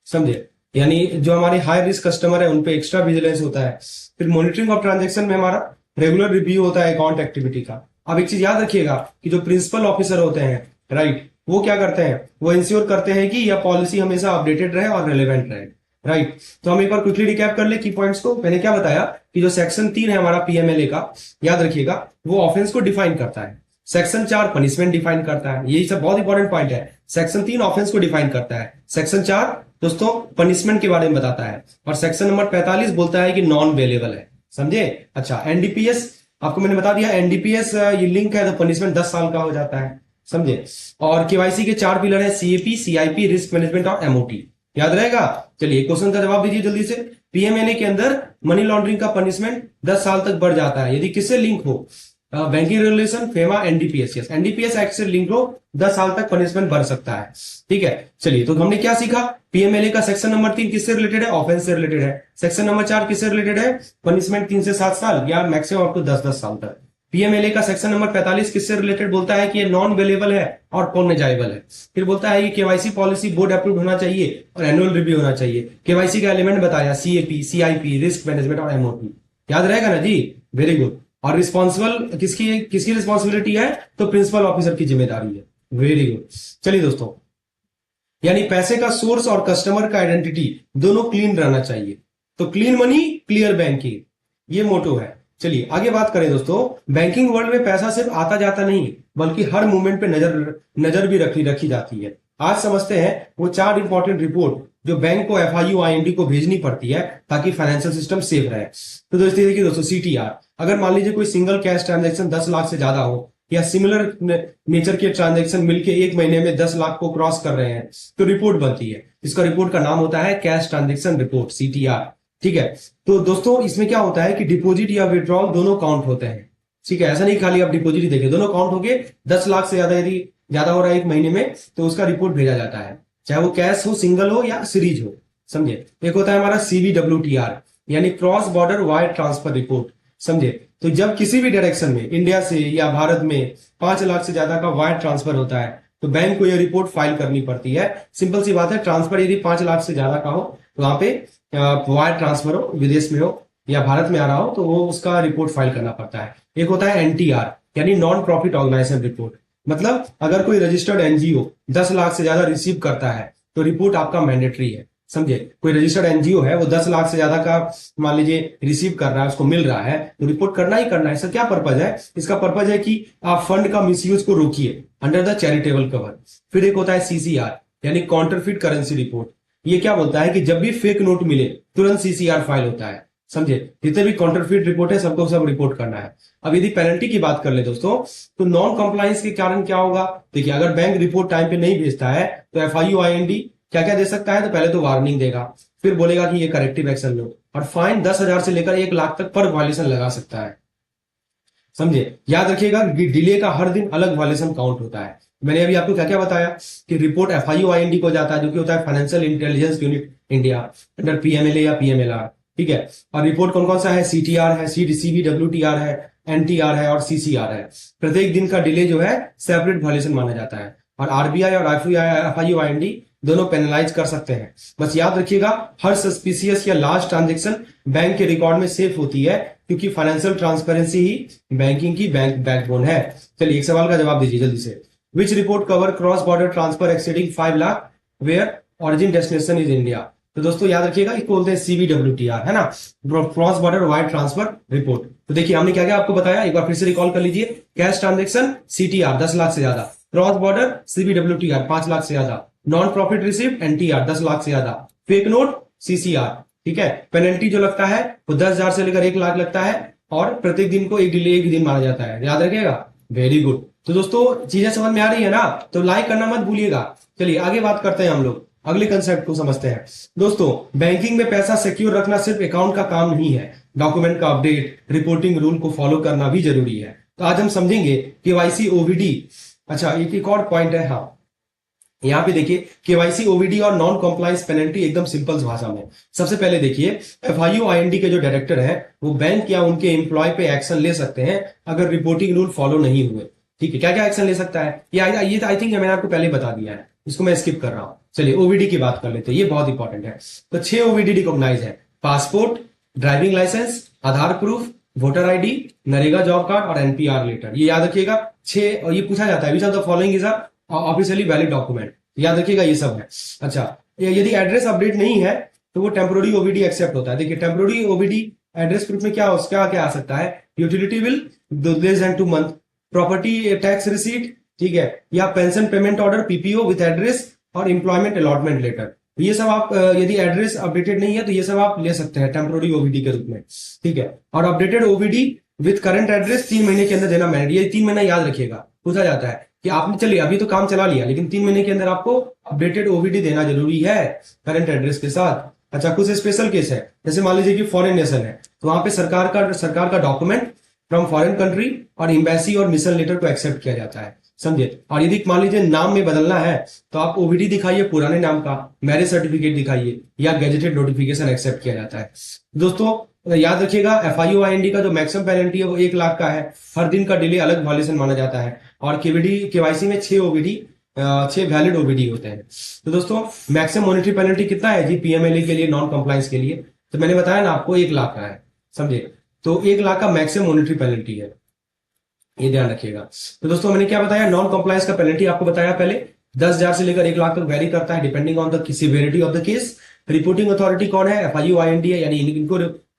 समझे। यानी जो हमारे हाई रिस्क कस्टमर है उन पे एक्स्ट्रा विजिलेंस होता है। फिर मॉनिटरिंग ऑफ ट्रांजेक्शन में हमारा रेगुलर रिव्यू होता है अकाउंट एक्टिविटी का। अब एक चीज याद रखिएगा कि जो प्रिंसिपल ऑफिसर होते हैं, राइट, वो क्या करते हैं, वो इंश्योर करते हैं कि यह पॉलिसी हमेशा अपडेटेड रहे और रेलेवेंट रहे, राइट। तो हम एक बार क्विकली रिकैप कर ले की पॉइंट्स को। मैंने क्या बताया कि जो सेक्शन 3 है हमारा पीएमएलए का, याद रखिएगा, वो ऑफेंस को डिफाइन करता है। सेक्शन 4 पनिशमेंट डिफाइन करता है। यही सब बहुत इंपॉर्टेंट पॉइंट है। सेक्शन 3 ऑफेंस को डिफाइन करता है, सेक्शन 4 दोस्तों पनिशमेंट के बारे में बताता है, और सेक्शन नंबर 45 बोलता है कि नॉन वेलेबल है। समझे? अच्छा, एनडीपीएस आपको मैंने बता दिया, एनडीपीएस ये लिंक है तो पनिशमेंट 10 साल का हो जाता है। समझे? और केवाईसी के 4 पिलर है, सीएपी, सीआईपी, रिस्क मैनेजमेंट और एमओटी। याद रहेगा? चलिए क्वेश्चन का जवाब दीजिए जल्दी से। पीएमएलए के अंदर मनी लॉन्ड्रिंग का पनिशमेंट 10 साल तक बढ़ जाता है यदि किससे लिंक हो, banking regulation, FEMA, NDPS. Yes, NDPS act से लिंक हो 10 साल तक पनिशमेंट बढ़ सकता है। ठीक है, चलिए तो हमने क्या सीखा? पीएमएलए का सेक्शन नंबर 3 किससे रिलेटेड है? ऑफेंस से रिलेटेड है। सेक्शन नंबर 4 किससे रिलेटेड है? पनिशमेंट 3 से 7 साल या मैक्सिमम अप टू 10-10 साल तक। पीएमएलए का सेक्शन नंबर 45 किससे रिलेटेड? बोलता है कि ये नॉन वेलेबल है और पॉर्नेजाइबल है। फिर बोलता है कि केवाईसी पॉलिसी बोर्ड अप्रूव होना चाहिए और एनुअल रिव्यू होना चाहिए। केवाईसी का एलिमेंट बताया, सीएपी, सीआईपी, रिस्क मैनेजमेंट और एमओटी। याद रहेगा ना जी? Very good. और रिस्पॉन्सिबल किसकी किसकी रिस्पॉन्सिबिलिटी है? तो प्रिंसिपल ऑफिसर की जिम्मेदारी है। Very good. चलिए दोस्तों, यानी पैसे का सोर्स और कस्टमर का आइडेंटिटी दोनों क्लीन रहना चाहिए। तो क्लीन मनी, क्लियर बैंकिंग, ये मोटो है। चलिए आगे बात करें दोस्तों। बैंकिंग वर्ल्ड में पैसा सिर्फ आता जाता नहीं बल्कि हर मूवमेंट पे नजर भी रखी जाती है। आज समझते हैं वो 4 इंपॉर्टेंट रिपोर्ट जो बैंक को, एफआईयू, आईएनडी को भेजनी पड़ती है ताकि फाइनेंशियल सिस्टम सेफ रहे। तो दोस्तों देखिए दोस्तों, सीटीआर, अगर मान लीजिए कोई सिंगल कैश ट्रांजैक्शन 10 लाख से ज्यादा हो या सिमिलर नेचर के ट्रांजैक्शन मिलके 1 महीने में 10 लाख को क्रॉस कर रहे हैं तो रिपोर्ट बनती है। इसका रिपोर्ट का नाम होता है कैश ट्रांजैक्शन रिपोर्ट, सीटीआर। ठीक है, तो दोस्तों इसमें क्या होता है कि डिपॉजिट या विड्रॉल दोनों काउंट होते हैं। ठीक है, ऐसा नहीं खाली आप डिपॉजिट ही देखें, दोनों काउंट होके 10 लाख से ज्यादा यदि ज्यादा हो रहा है 1 महीने में तो उसका रिपोर्ट भेजा जाता है, चाहे वो कैश हो, सिंगल हो या सीरीज हो। समझे? एक होता है हमारा सीवीडब्ल्यूटीआर यानी cross border wire transfer report. समझे? तो जब किसी भी डायरेक्शन में इंडिया से या भारत में 5 लाख से ज्यादा का वायर ट्रांसफर होता है तो बैंक को यह रिपोर्ट फाइल करनी पड़ती है। सिंपल सी बात है, ट्रांसफर यदि 5 लाख से ज्यादा का हो तो वहां पे वायर ट्रांसफर हो, विदेश में हो या भारत में आ रहा हो तो वो उसका रिपोर्ट फाइल करना पड़ता है। एक होता है एनटीआर यानी नॉन प्रॉफिट ऑर्गेनाइजेशन रिपोर्ट। मतलब अगर कोई रजिस्टर्ड एनजीओ 10 लाख से ज्यादा रिसीव करता है तो रिपोर्ट आपका मैंडेटरी है। समझे? कोई रजिस्टर्ड एनजीओ है, वो 10 लाख से ज्यादा का मान लीजिए रिसीव कर रहा है, उसको मिल रहा है तो रिपोर्ट करना ही करना है। इसका क्या पर्पज है? इसका पर्पज है कि आप फंड का मिसयूज को रोकिए अंडर द चैरिटेबल कवर। फिर एक होता है सीसीआर यानी काउंटरफिट करेंसी रिपोर्ट। ये क्या बोलता है कि जब भी फेक नोट मिले तुरंत सीसीआर फाइल होता है। समझे? जितने भी काउंटरफिट रिपोर्ट है सबको सब रिपोर्ट करना है। अब यदि पेनल्टी की बात कर ले दोस्तों तो नॉन कंप्लायंस के कारण क्या होगा? देखिए, अगर बैंक रिपोर्ट टाइम पे नहीं भेजता है तो एफआईयू, आईएनडी क्या क्या दे सकता है? तो पहले तो वार्निंग देगा, फिर बोलेगा कि ये करेक्टिव एक्शन लो, और फाइन 10,000 से लेकर 1 लाख तक पर वायलेशन लगा सकता है। समझे? याद रखिएगा डिले का हर दिन अलग वायलेशन काउंट होता है। मैंने अभी आपको क्या क्या बताया कि रिपोर्ट एफआईयू, आईएनडी को जाता है जो कि होता है financial intelligence unit India under PMLA या पीएमएलआर। ठीक है, और रिपोर्ट कौन कौन सा है? सीटीआर है, सीवीडब्ल्यूटीआर है, एनटीआर है और सीसीआर है। प्रत्येक दिन का डिले जो है सेपरेट वायलेशन माना जाता है, और आरबीआई और एफआईयू, आईएनडी दोनों पेनलाइज कर सकते हैं। बस याद रखिएगा हर सस्पिशियस या लार्ज ट्रांजैक्शन बैंक के रिकॉर्ड में सेफ होती है क्योंकि फाइनेंशियल ट्रांसपेरेंसी ही बैंकिंग की बैकबोन है। चलिए एक सवाल का जवाब दीजिए जल्दी से। Which report cover cross border transfer exceeding 5 lakh where origin destination is India? तो दोस्तों याद रखिएगा इसको बोलते हैं सीवीडब्ल्यूटीआर, है ना, cross border wire transfer report. तो देखिए हमने क्या क्या आपको बताया, एक बार फिर से रिकॉल कर लीजिए। कैश ट्रांजेक्शन सीटीआर 10 लाख से ज्यादा, क्रॉस बॉर्डर सीवीडब्ल्यूटीआर 5 लाख से ज्यादा, non profit receive NTR 10 lakh से ज्यादा, फेक नोट सीसीआर। ठीक है, पेनल्टी जो लगता है वो 10,000 से लेकर 1 लाख लगता है, और प्रत्येक दिन को एक डिले एक दिन माना जाता है। याद रखिएगा। Very good. तो दोस्तों चीजें समझ में आ रही है ना? तो लाइक करना मत भूलिएगा। चलिए आगे बात करते हैं, हम लोग अगले कंसेप्ट को समझते हैं। दोस्तों बैंकिंग में पैसा सिक्योर रखना सिर्फ अकाउंट का काम नहीं है, डॉक्यूमेंट का अपडेट, रिपोर्टिंग रूल को फॉलो करना भी जरूरी है। तो आज हम समझेंगे केवाईसी, ओवीडी। अच्छा एक और पॉइंट है, हाँ यहाँ पे देखिए केवाईसी, ओवीडी और नॉन कॉम्प्लायंस पेनल्टी एकदम सिंपल भाषा में। सबसे पहले देखिए एफआईयू, आईएनडी के जो डायरेक्टर है वो बैंक या उनके एम्प्लॉय पे एक्शन ले सकते हैं अगर रिपोर्टिंग रूल फॉलो नहीं हुए। ठीक है, क्या क्या एक्शन ले सकता है ये आई थिंक मैंने आपको पहले बता दिया है, इसको मैं स्किप कर रहा हूं। चलिए ओवीडी की बात कर लेते हैं, ये बहुत इंपॉर्टेंट है। तो 6 ओवीडी रिकॉग्नाइज है: passport, driving licence, Aadhaar proof, voter ID, NREGA job card और एनपीआर लेटर। ये याद रखिएगा 6। और ये पूछा जाता है which of the following is officially valid document, याद रखिएगा ये सब है। अच्छा, यदि एड्रेस अपडेट नहीं है तो वो टेम्पोररी ओवीडी एक्सेप्ट होता है। देखिए टेम्पोररी ओवीडी एड्रेस प्रूफ में क्या क्या आ सकता है: utility bill less than 2 month, property tax receipt, ठीक है, या pension payment order PPO with address और एम्प्लॉयमेंट अलॉटमेंट लेटर। ये सब आप यदि एड्रेस अपडेटेड नहीं है तो ये सब आप ले सकते हैं टेम्पोररी ओवीडी के रूप में, ठीक है। और अपडेटेड ओवीडी विथ करंट एड्रेस 3 महीने के अंदर देना मैंडेटरी। ये 3 महीना याद रखिएगा, पूछा जाता है कि आपने चलिए अभी तो काम चला लिया लेकिन 3 महीने के अंदर आपको अपडेटेड ओवीडी देना जरूरी है करंट एड्रेस के साथ। अच्छा, कुछ स्पेशल केस है, जैसे मान लीजिए कि फॉरेन नेशन है तो वहां पे सरकार का डॉक्यूमेंट फ्रॉम फॉरेन कंट्री और एम्बेसी और मिशन लेटर को एक्सेप्ट किया जाता है, समझे। और यदि मान लीजिए नाम में बदलना है तो आप ओवीडी दिखाइए पुराने नाम का, मैरिज सर्टिफिकेट दिखाइए, या गेजेटेड नोटिफिकेशन एक्सेप्ट किया जाता है। दोस्तों याद रखिएगा FIU-IND का जो मैक्सिमम पेनल्टी है वो 1 लाख का है। हर दिन का डिले अलग वायलेशन माना जाता है। और केवाईसी में 6 वैलिड ओवीडी होते हैं। तो दोस्तों मैक्सिमम मॉनेटरी पेनल्टी कितना है जी पीएमएलए के लिए, नॉन कंप्लायंस के लिए? तो मैंने बताया ना आपको 1 लाख का है, समझे। तो 1 लाख का मैक्सिमम मॉनेटरी पेनल्टी है, ये ध्यान रखिएगा। तो दोस्तों मैंने क्या बताया, नॉन कंप्लायंस का पेनल्टी आपको बताया पहले 10,000 से लेकर 1 लाख तक वेरी करता है depending on the severity of the case. Reporting authority कौन है? FIU-IND है, यानी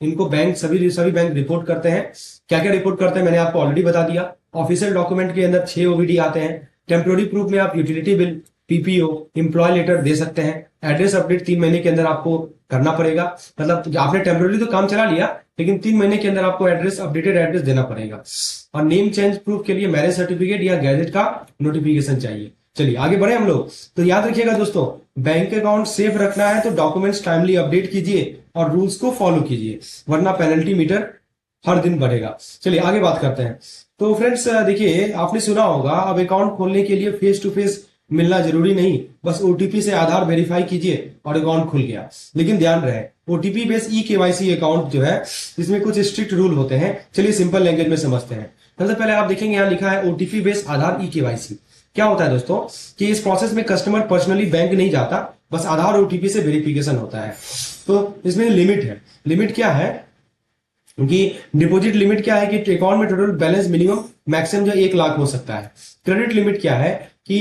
इनको बैंक सभी बैंक रिपोर्ट करते हैं। क्या क्या रिपोर्ट करते हैं मैंने आपको ऑलरेडी बता दिया। ऑफिशियल डॉक्यूमेंट के अंदर 6 ओवीडी आते हैं। टेम्पोररी प्रूफ में आप utility bill, PPO, employ letter दे सकते हैं। एड्रेस अपडेट 3 महीने के अंदर आपको करना पड़ेगा, मतलब आपने टेम्पोररी तो काम चला लिया लेकिन 3 महीने के अंदर आपको अपडेटेड एड्रेस देना पड़ेगा। और नेम चेंज प्रूफ के लिए मैरिज सर्टिफिकेट या गैजेट का नोटिफिकेशन चाहिए। चलिए आगे बढ़े हम लोग। तो याद रखिएगा दोस्तों, बैंक अकाउंट सेफ रखना है तो डॉक्यूमेंट्स टाइमली अपडेट कीजिए और रूल्स को फॉलो कीजिए, वरना पेनल्टी मीटर हर दिन बढ़ेगा। चलिए आगे बात करते हैं। तो फ्रेंड्स देखिए, आपने सुना होगा अब अकाउंट खोलने के लिए फेस टू फेस मिलना जरूरी नहीं, बस ओटीपी से आधार वेरीफाई कीजिए और अकाउंट खुल गया। लेकिन ध्यान रहे, ओटीपी बेस्ड केवाईसी अकाउंट जो है इसमें कुछ स्ट्रिक्ट रूल होते हैं। चलिए सिंपल लैंग्वेज में समझते हैं। सबसे पहले आप देखेंगे यहाँ लिखा है ओटीपी बेस्ड आधार केवाईसी। क्या होता है दोस्तों कि इस प्रोसेस में कस्टमर पर्सनली बैंक नहीं जाता, बस आधार ओटीपी से वेरिफिकेशन होता है। तो इसमें लिमिट है। लिमिट क्या है कि डिपॉजिट लिमिट क्या है कि अकाउंट में टोटल बैलेंस मिनिमम मैक्सिमम जो 1 लाख हो सकता है। क्रेडिट लिमिट क्या है कि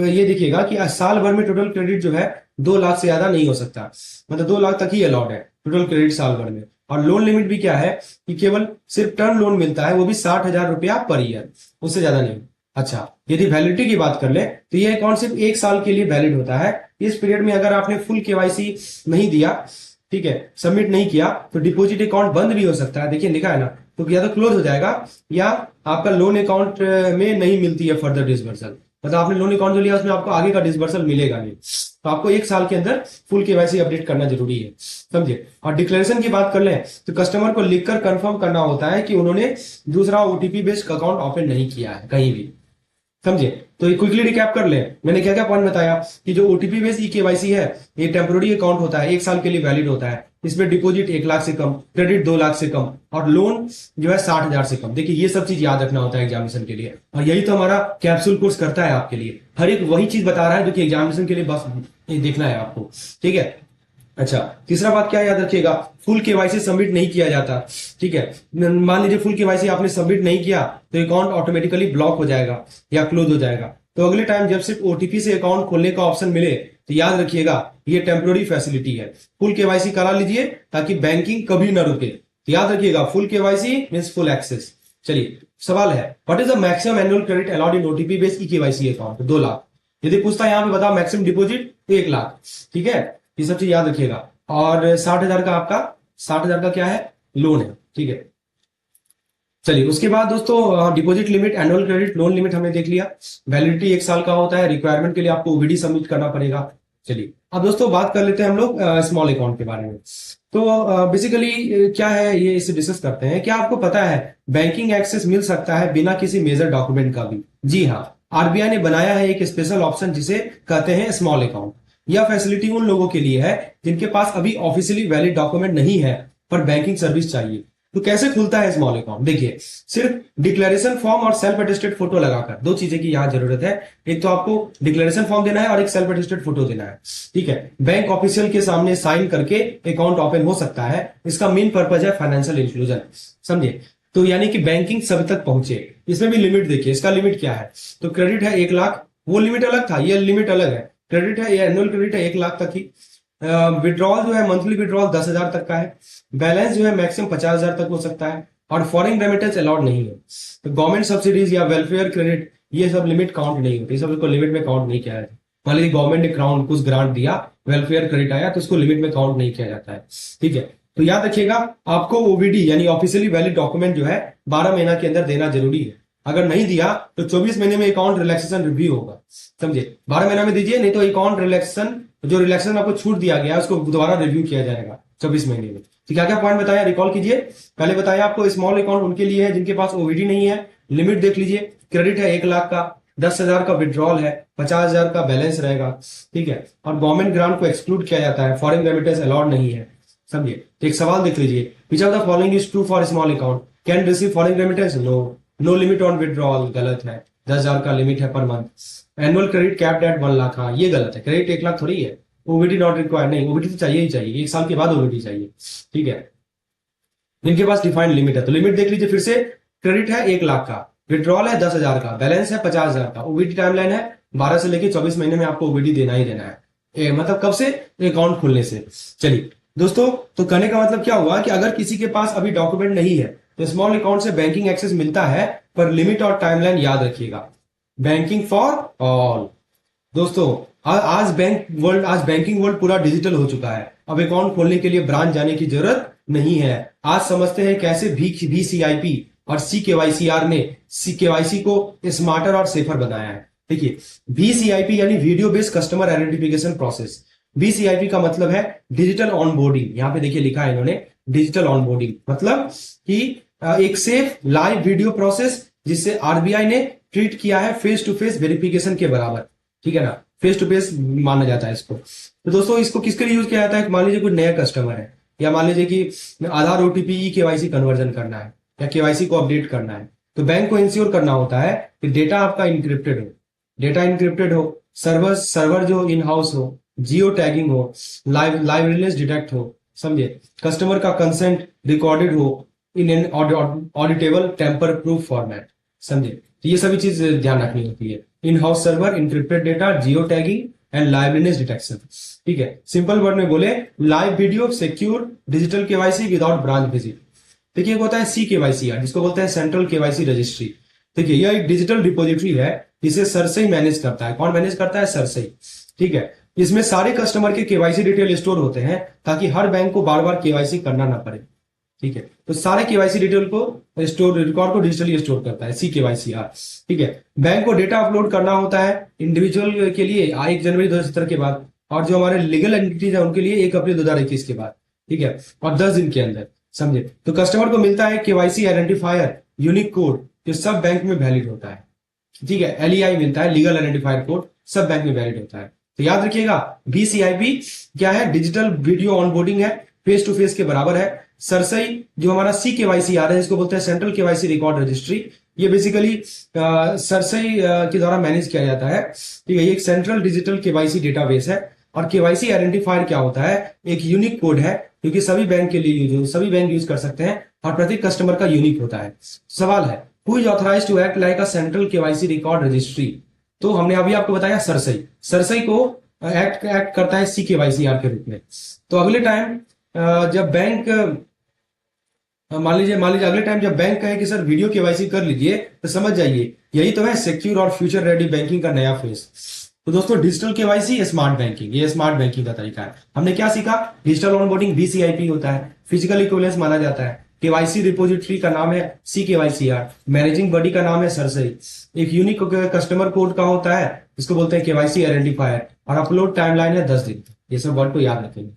ये देखिएगा कि साल भर में टोटल क्रेडिट जो है 2 लाख से ज्यादा नहीं हो सकता, मतलब 2 लाख तक ही अलाउड है टोटल क्रेडिट साल भर में। और लोन लिमिट भी क्या है कि केवल सिर्फ टर्म लोन मिलता है, वो भी 60,000 रुपया पर ईयर, उससे ज्यादा नहीं। अच्छा, यदि वैलिडिटी की बात कर ले तो ये अकाउंट सिर्फ 1 साल के लिए वैलिड होता है। इस पीरियड में अगर आपने फुल केवाईसी नहीं दिया, ठीक है, सबमिट नहीं किया, तो डिपॉजिट अकाउंट बंद भी हो सकता है। देखिए लिखा है ना, तो या तो क्लोज हो जाएगा या आपका लोन अकाउंट में नहीं मिलती है फर्दर डिसबर्सल, मतलब आपने लोन अकाउंट जो लिया उसमें आपको आगे का डिसबर्सल मिलेगा नहीं। तो आपको 1 साल के अंदर फुल केवाईसी अपडेट करना जरूरी है, समझे। और डिक्लेरेशन की बात कर लें तो कस्टमर को लिखकर कंफर्म करना होता है कि उन्होंने दूसरा ओटीपी बेस्ड अकाउंट ओपन नहीं किया है कहीं भी, समझे। तो क्विकली रिकैप कर ले, मैंने क्या क्या पॉइंट बताया कि जो ओटीपी बेस्ड केवाईसी है ये टेम्पोररी अकाउंट होता है, 1 साल के लिए वैलिड होता है। इसमें डिपॉजिट 1 लाख से कम, क्रेडिट 2 लाख से कम और लोन जो है 60,000 से कम। देखिए ये सब चीज याद रखना होता है एग्जामिनेशन के लिए, और यही तो हमारा कैप्सूल कोर्स करता है आपके लिए। हर एक वही चीज बता रहा है जो कि एग्जामिनेशन के लिए बस देखना है आपको, ठीक है। अच्छा, तीसरा बात क्या याद रखिएगा, फुल केवाईसी सबमिट नहीं किया जाता, ठीक है। मान लीजिए फुल केवाईसी आपने सबमिट नहीं किया तो अकाउंट ऑटोमेटिकली ब्लॉक हो जाएगा या क्लोज हो जाएगा। तो अगले टाइम जब सिर्फ ओटीपी से अकाउंट खोलने का ऑप्शन मिले तो याद रखिएगा ये टेम्पोररी फैसिलिटी है। फुल केवाईसी करा लीजिए ताकि बैंकिंग कभी ना रुके। तो याद रखिएगा full KYC means full access. चलिए सवाल है, what is the maximum annual credit allowed in OTP based KYC account? 2 lakh. यदि पूछता है यहाँ पे बताओ मैक्सिमम डिपॉजिट 1 लाख, ठीक है। ये सब चीज याद रखिएगा। और 60,000 का आपका 60,000 का क्या है, लोन है, ठीक है। चलिए उसके बाद दोस्तों deposit limit, annual credit, loan limit हमने देख लिया। वैलिडिटी 1 साल का होता है। रिक्वायरमेंट के लिए आपको ओवीडी सबमिट करना पड़ेगा। चलिए अब दोस्तों बात कर लेते हैं हम लोग स्मॉल अकाउंट के बारे में। तो बेसिकली क्या है ये, इसे डिस्कस करते हैं। क्या आपको पता है बैंकिंग एक्सेस मिल सकता है बिना किसी मेजर डॉक्यूमेंट का भी? जी हाँ, आरबीआई ने बनाया है एक स्पेशल ऑप्शन जिसे कहते हैं स्मॉल अकाउंट। यह फैसिलिटी उन लोगों के लिए है जिनके पास अभी ऑफिशियली वैलिड डॉक्यूमेंट नहीं है पर बैंकिंग सर्विस चाहिए। तो कैसे खुलता है स्मॉल अकाउंट? देखिए, सिर्फ डिक्लेरेशन फॉर्म और सेल्फ अटेस्टेड फोटो लगाकर, दो चीजें की यहाँ जरूरत है। एक तो आपको डिक्लेरेशन फॉर्म देना है और एक सेल्फ अटेस्टेड फोटो देना है, ठीक है। बैंक ऑफिशियल के सामने साइन करके अकाउंट ओपन हो सकता है। इसका मेन पर्पज है फाइनेंशियल इंक्लूजन, समझे। तो यानी कि बैंकिंग सभी तक पहुंचे। इसमें भी लिमिट देखिए, इसका लिमिट क्या है? तो क्रेडिट है 1 लाख, वो लिमिट अलग था, ये लिमिट अलग है। क्रेडिट है, ये एनुअल क्रेडिट है 1 लाख तक ही। विड्रॉल जो है, मंथली विड्रॉल 10,000 तक का है। बैलेंस जो है मैक्सिमम 50,000 तक हो सकता है। और फॉरेन रेमिटेंस अलाउड नहीं है। तो गवर्नमेंट सब्सिडीज या वेलफेयर क्रेडिट, ये सब लिमिट काउंट नहीं होती, सब इसको लिमिट में काउंट नहीं किया जाता। मान लीजिए गवर्नमेंट ने क्राउन कुछ ग्रांट दिया, वेलफेयर क्रेडिट आया, तो उसको लिमिट में काउंट नहीं किया जाता है, ठीक है। तो याद रखिएगा, आपको ओबीडी यानी ऑफिशियली वैलिड डॉक्यूमेंट जो है 12 महीना के अंदर देना जरूरी है। अगर नहीं दिया तो 24 महीने में अकाउंट रिलैक्सेशन रिव्यू होगा, समझे। 12 महीना में दीजिए, नहीं तो अकाउंट रिलैक्सेशन, जो रिलैक्सेशन आपको छूट दिया गया है उसको दोबारा रिव्यू किया जाएगा 24 महीने में। तो क्या क्या पॉइंट बताया, रिकॉल कीजिए। पहले बताया आपको स्मॉल अकाउंट उनके लिए है जिनके पास ओबीडी नहीं है। लिमिट देख लीजिए, क्रेडिट है 1 लाख का, 10,000 का विड्रॉल है, 50,000 का बैलेंस रहेगा, ठीक है। और गवर्नमेंट ग्रांट को एक्सक्लूड किया जाता है, फॉरेन रेमिटेंस अलाउड नहीं है, समझिए। तो एक सवाल देख लीजिए, which of the following is true for small account? Can receive foreign remittance? No. No limit on withdrawal, गलत है। 10,000 का लिमिट है per month. Annual credit capped at 1 lakh, हाँ ये गलत है। क्रेडिट 1 लाख थोड़ी है। ओबीडी नॉट रिक्वायर्ड, नहीं, ओबीडी तो चाहिए ही चाहिए, 1 साल के बाद ओबीडी चाहिए, ठीक है। जिनके पास डिफाइंड लिमिट है, तो लिमिट देख लीजिए फिर से। क्रेडिट है 1 लाख का, विड्रॉल है 10,000 का, बैलेंस है 50,000 का। ओबीडी टाइमलाइन है 12 से लेकर 24 महीने में आपको ओबीडी देना ही देना है। मतलब कब से? अकाउंट खुलने से। चलिए दोस्तों, तो कहने का मतलब क्या हुआ कि अगर किसी के पास अभी डॉक्यूमेंट नहीं है तो स्मॉल अकाउंट से बैंकिंग एक्सेस मिलता है, पर लिमिट और टाइमलाइन याद रखिएगा। Banking for all. दोस्तों, आज बैंकिंग वर्ल्ड पूरा डिजिटल हो चुका है। अब अकाउंट खोलने के लिए ब्रांच जाने की जरूरत नहीं है। आज समझते हैं कैसे VCIP और CKYCR ने CKYC को स्मार्टर और सेफर बनाया है। देखिए, VCIP यानी video based customer identification process. VCIP का मतलब है डिजिटल ऑनबोर्डिंग। यहाँ पे देखिए लिखा है इन्होंने, डिजिटल ऑनबोर्डिंग मतलब कि एक सेफ लाइव वीडियो प्रोसेस जिससे आरबीआई ने ट्रीट किया है फेस टू फेस वेरिफिकेशन के बराबर, ठीक है ना। फेस टू फेस माना जाता है इसको। तो दोस्तों, इसको किसके लिए यूज किया जाता है? मान लीजिए कोई नया कस्टमर है, या मान लीजिए कि आधार OTP KYC कन्वर्जन करना है, या KYC को अपडेट करना है, तो बैंक को इंश्योर करना होता है कि डेटा आपका इंक्रिप्टेड हो, सर्वर जो इन हाउस हो, जियो टैगिंग हो, लाइवलीनेस डिटेक्ट हो, समझे, कस्टमर का कंसेंट रिकॉर्डेड हो in an auditable tamper proof format, समझे। तो ये सभी चीज ध्यान रखनी होती है। In house server, encrypted data, geo tagging and liveliness detection, ठीक है। सिंपल वर्ड में बोले, live video, secure digital KYC without branch visit. देखिए, होता है CKYCR, जिसको बोलते हैं सेंट्रल KYC रजिस्ट्री। देखिए, यह एक डिजिटल रिपोजिटरी है जिसे सरसई मैनेज करता है। कौन मैनेज करता है? सरसई, ठीक है। इसमें सारे कस्टमर के KYC डिटेल स्टोर होते हैं ताकि हर बैंक को बार बार KYC करना ना पड़े, ठीक है। तो सारे KYC डिटेल को रिकॉर्ड को डिजिटली स्टोर करता है CKYCR, ठीक है। बैंक को डेटा अपलोड करना होता है इंडिविजुअल के लिए 1 जनवरी 2017 के बाद, और जो हमारे लीगल एंटिटीज है उनके लिए 1 अप्रैल 2021 के बाद, ठीक है, और 10 दिन के अंदर, समझे। तो कस्टमर को मिलता है KYC आइडेंटिफायर यूनिक कोड, जो सब बैंक में वैलिड होता है, ठीक है। LEI मिलता है, लीगल आइडेंटिफायर कोड, सब बैंक में वैलिड होता है। तो याद रखिएगा, VCIP क्या है? डिजिटल वीडियो ऑनबोर्डिंग है, फेस टू फेस के बराबर है। सरसई जो हमारा CKYCR है, इसको बोलते हैं सेंट्रल KYC रिकॉर्ड रजिस्ट्री, ये बेसिकली सरसई के द्वारा मैनेज किया जाता है, ठीक है। ये एक सेंट्रल डिजिटल KYC डेटाबेस है। और KYC आइडेंटिफायर क्या होता है? एक यूनिक कोड है, क्योंकि सभी बैंक के लिए सभी बैंक यूज कर सकते हैं, और प्रत्येक कस्टमर का यूनिक होता है। सवाल है, who is authorized to act like a central KYC record registry? तो हमने अभी आपको बताया सरसई को एक्ट करता है CKYCR के रूप में। तो अगले टाइम जब बैंक मान लीजिए अगले टाइम जब बैंक कहे कि सर वीडियो KYC कर लीजिए, तो समझ जाइए यही तो है सिक्योर और फ्यूचर रेडी बैंकिंग का नया फेस। तो दोस्तों, डिजिटल KYC स्मार्ट बैंकिंग, ये स्मार्ट बैंकिंग का तरीका है। हमने क्या सीखा? डिजिटल ऑनबोर्डिंग VCIP होता है, फिजिकल इक्विवेलेंस माना जाता है। KYC रिपोजिटरी का नाम है CKYCR, मैनेजिंग बॉडी का नाम है सरसई, एक यूनिक कस्टमर कोड का होता है, इसको बोलते हैं KYC आइडेंटिफायर, और अपलोड टाइमलाइन है 10 दिन। ये सब वर्ड को याद रखेंगे।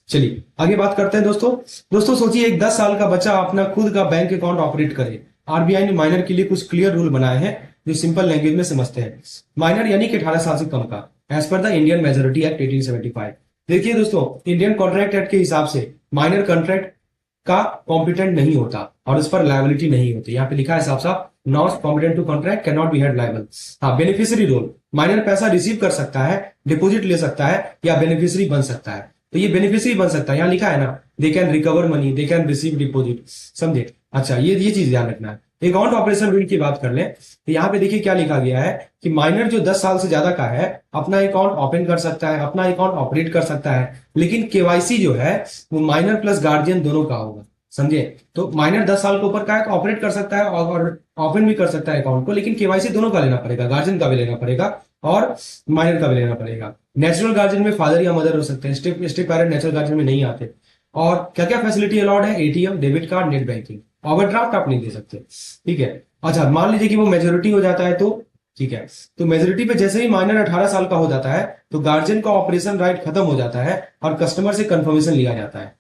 चलिए आगे बात करते हैं दोस्तों सोचिए, एक 10 साल का बच्चा अपना खुद का बैंक अकाउंट ऑपरेट करे। आरबीआई ने माइनर के लिए कुछ क्लियर रूल बनाए हैं जो सिंपल लैंग्वेज में समझते हैं। माइनर यानी कि 18 साल से कम का, as per the Indian majority act 1875। देखिए दोस्तों, इंडियन कॉन्ट्रैक्ट एक्ट के हिसाब से माइनर कॉन्ट्रैक्ट का कॉम्पिटेंट नहीं होता और उस पर लायबिलिटी नहीं होती। यहाँ पे लिखा है साफ साफ, not competent to contract can not be held liable. हाँ, बेनिफिशियरी रोल, माइनर पैसा रिसीव कर सकता है, डिपॉजिट ले सकता है या बेनिफिशियरी बन सकता है। तो ये बेनिफिशियरी बन सकता है, यहाँ लिखा है ना, they can recover money, they can receive deposit, समझे। अच्छा, ये चीज ध्यान रखना है। अकाउंट ऑपरेशन रूल की बात कर लें तो यहाँ पे देखिए क्या लिखा गया है कि माइनर जो 10 साल से ज्यादा का है अपना अकाउंट ओपन कर सकता है, अपना अकाउंट ऑपरेट कर सकता है, लेकिन केवाईसी जो है वो माइनर प्लस गार्जियन दोनों का होगा, समझे। तो माइनर 10 साल के ऊपर का है ऑपरेट कर सकता है और ओपन भी कर सकता है अकाउंट को, लेकिन केवाईसी दोनों का लेना पड़ेगा, गार्जियन का भी लेना पड़ेगा और माइनर का भी लेना पड़ेगा। नेचुरल गार्जियन में फादर या मदर हो सकते हैं, स्टेप पेरेंट नेचुरल गार्जियन में नहीं आते। और क्या क्या फैसिलिटी अलाउड है, ATM, debit card, net banking, overdraft आप नहीं दे सकते, ठीक है। अच्छा, मान लीजिए कि वो मेजोरिटी हो जाता है तो ठीक है, तो मेजोरिटी पे जैसे ही माइनर 18 साल का हो जाता है तो गार्जियन का ऑपरेशन राइट खत्म हो जाता है और कस्टमर से कंफर्मेशन लिया जाता है।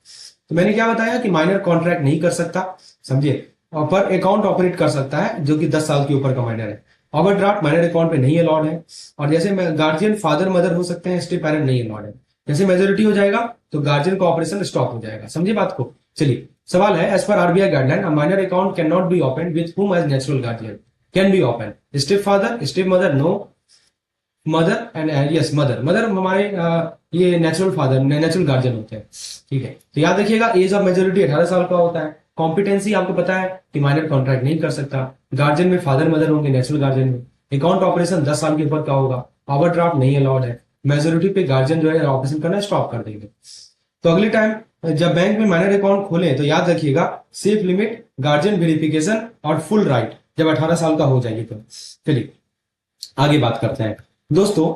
तो मैंने क्या बताया कि माइनर कॉन्ट्रैक्ट नहीं कर सकता, समझे, और पर अकाउंट ऑपरेट कर सकता है जो कि 10 साल के ऊपर का माइनर है। ओवरड्राफ्ट माइनर अकाउंट पे नहीं अलाउड है। और जैसे गार्जियन फादर मदर हो सकते हैं, स्टेप पेरेंट नहीं अलाउड है। जैसे मेजोरिटी हो जाएगा तो गार्जियन का ऑपरेशन स्टॉप हो जाएगा, समझे बात को। चलिए, सवाल है, as per RBI guideline a minor account can not be open with whom as natural guardian can be open, step father, step mother, no, mother and yes mother, mother हमारे ये नेचुरल फादर नेचुरल गार्जियन होते हैं, ठीक है। तो याद रखिएगा, एज ऑफ मेजोरिटी 18 साल का होता है। कॉम्पिटेंसी आपको पता है कि माइनर कॉन्ट्रैक्ट नहीं कर सकता, गार्जियन में फादर मदर होंगे, नेचुरल गार्जियन में अकाउंट ऑपरेशन 10 साल के ऊपर का होगा, ओवरड्राफ्ट नहीं अलाउड है, मेजोरिटी पे गार्जियन जो है ऑपरेशन करना स्टॉप कर देंगे। तो अगले टाइम जब बैंक में माइनर अकाउंट खोले तो याद रखिएगा, सेफ लिमिट, गार्जियन वेरिफिकेशन और फुल राइट जब 18 साल का हो जाएगी तो। चलिए आगे बात करते हैं दोस्तों।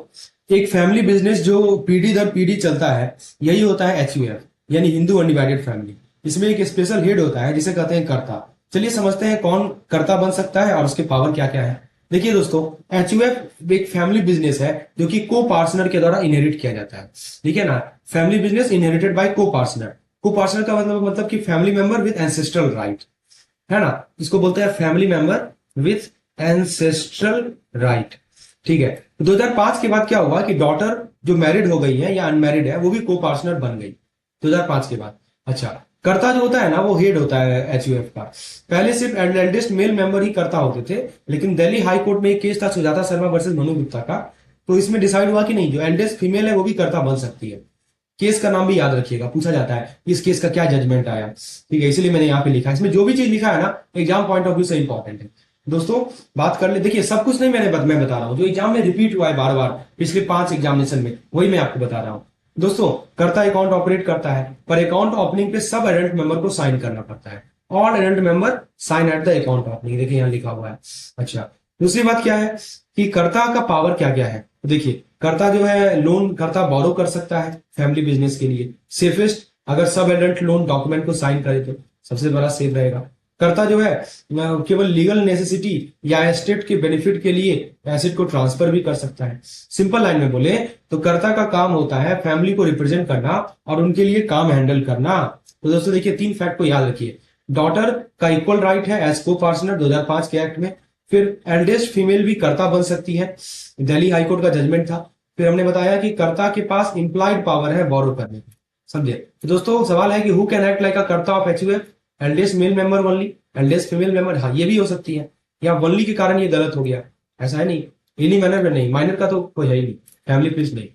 एक फैमिली बिजनेस जो पीढ़ी दर पीढ़ी चलता है यही होता है एचयूएफ, यानी हिंदू अनडिवाइडेड फैमिली। इसमें एक स्पेशल हेड होता है जिसे कहते हैं कर्ता। चलिए समझते हैं कौन कर्ता बन सकता है और उसके पावर क्या क्या है। देखिए दोस्तों, एचयूएफ एक फैमिली बिजनेस है जो कि को पार्टनर के द्वारा इनहेरिट किया जाता है, ठीक है ना। फैमिली बिजनेस इनहेरिटेड बाय को पार्टनर। को पार्टनर का मतलब कि family member with ancestral right, है ना। इसको बोलते हैं family member with ancestral right, ठीक है। 2005 के बाद क्या हुआ कि डॉटर जो मैरिड हो गई है या अनमैरिड है वो भी को पार्टनर बन गई 2005 के बाद। अच्छा, कर्ता जो होता है ना वो हेड होता है एचयूएफ का। पहले सिर्फ एल्डेस्ट मेल मेंबर ही कर्ता होते थे, लेकिन दिल्ली हाई कोर्ट में एक केस था सुजाता शर्मा वर्सेस मनु गुप्ता का, तो इसमें डिसाइड हुआ कि नहीं, जो एल्डेस्ट फीमेल है वो भी कर्ता बन सकती है। केस का नाम भी याद रखिएगा, पूछा जाता है इस केस का क्या जजमेंट आया, ठीक है, इसलिए मैंने यहाँ पे लिखा है। इसमें जो भी चीज लिखा है ना एग्जाम पॉइंट ऑफ व्यू से इंपॉर्टेंट है। दोस्तों बात कर ले, देखिए सब कुछ नहीं मैं बता रहा हूँ, जो एग्जाम में रिपीट हुआ है बार बार पिछले 5 एग्जामिनेशन में वही मैं आपको बता रहा हूँ। दोस्तों, कर्ता अकाउंट ऑपरेट करता है, पर अकाउंट ओपनिंग पे सब एडेंट मेंबर को साइन करना पड़ता है। All adult member sign at the account opening, देखिए यहाँ लिखा हुआ है। अच्छा, दूसरी बात क्या है कि कर्ता का पावर क्या क्या है। तो देखिए, कर्ता जो है लोन कर्ता बोरो कर सकता है फैमिली बिजनेस के लिए। सेफेस्ट, अगर सब एडेंट लोन डॉक्यूमेंट को साइन करे तो सबसे बड़ा सेफ रहेगा। कर्ता जो है केवल लीगल नेसेसिटी या एस्टेट के बेनिफिट के लिए एसेट को ट्रांसफर भी कर सकता है। सिंपल लाइन में बोले तो कर्ता का काम होता है फैमिली को रिप्रेजेंट करना और उनके लिए काम हैंडल करना। तो दोस्तों देखिए, 3 फैक्ट को याद रखिए। डॉटर का इक्वल राइट है एज को पार्टनर 2005 के एक्ट में। फिर एल्डेस्ट फीमेल भी कर्ता बन सकती है, दिल्ली हाईकोर्ट का जजमेंट था। फिर हमने बताया कि कर्ता के पास इंप्लाइड पावर है बोरो करने की, समझे। तो दोस्तों सवाल है कि who can act like a karta of HUF, eldest male member only, eldest female member, हाँ ये भी हो सकती है। या ओनली के कारण ये गलत हो गया, ऐसा है नहीं, एनी मैनर में नहीं, माइनर का तो कोई है ही नहीं, फैमिली प्लीज नहीं।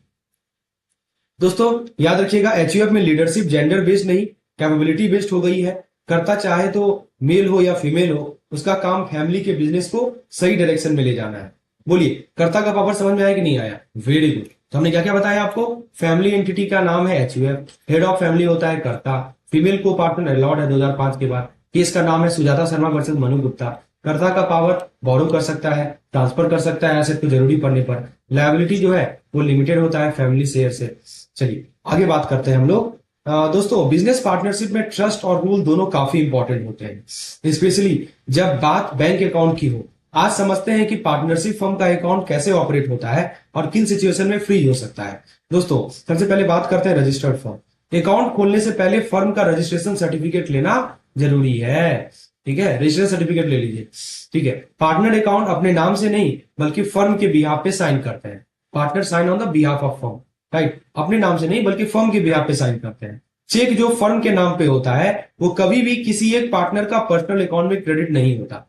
दोस्तों याद रखिएगा, एचयूएफ में लीडरशिप जेंडर बेस्ड नहीं कैपेबिलिटी बेस्ड हो गई है। कर्ता चाहे तो मेल हो या फीमेल हो, उसका काम फैमिली के बिजनेस को सही डायरेक्शन में ले जाना है। बोलिए, कर्ता का पावर समझ में आया कि नहीं आया? Very good. तो हमने क्या क्या बताया आपको, फैमिली एंटिटी का नाम है एचयूएफ, हेड ऑफ फैमिली होता है कर्ता, फीमेल को पार्टनर अलाउड है 2005 के बाद, केस का नाम है सुजाता शर्मा वर्सेस मनु गुप्ता। कर्ता का पावर बोरो कर सकता है, ट्रांसफर कर सकता है एसेट को जरूरी पड़ने पर। लायबिलिटी जो है वो लिमिटेड होता है फैमिली शेयर से। चलिए आगे बात करते हैं हम लोग। दोस्तों, बिजनेस पार्टनरशिप में ट्रस्ट और रूल दोनों काफी इंपॉर्टेंट होते हैं, स्पेशली जब बात बैंक अकाउंट की हो। आज समझते हैं कि पार्टनरशिप फर्म का अकाउंट कैसे ऑपरेट होता है और किन सिचुएशन में फ्री हो सकता है। दोस्तों सबसे पहले बात करते हैं रजिस्टर्ड फर्म। अकाउंट खोलने से पहले फर्म का रजिस्ट्रेशन सर्टिफिकेट लेना जरूरी है, ठीक है, रजिस्ट्रेशन सर्टिफिकेट ले लीजिए, ठीक है। पार्टनर अकाउंट अपने नाम से नहीं बल्कि फर्म के बिहाफ पे साइन करते हैं। Partner sign on the behalf of firm, right, अपने नाम से नहीं बल्कि फर्म के बिहाफ पे साइन करते हैं। चेक जो फर्म के नाम पे होता है वो कभी भी किसी एक पार्टनर का पर्सनल अकाउंट में क्रेडिट नहीं होता।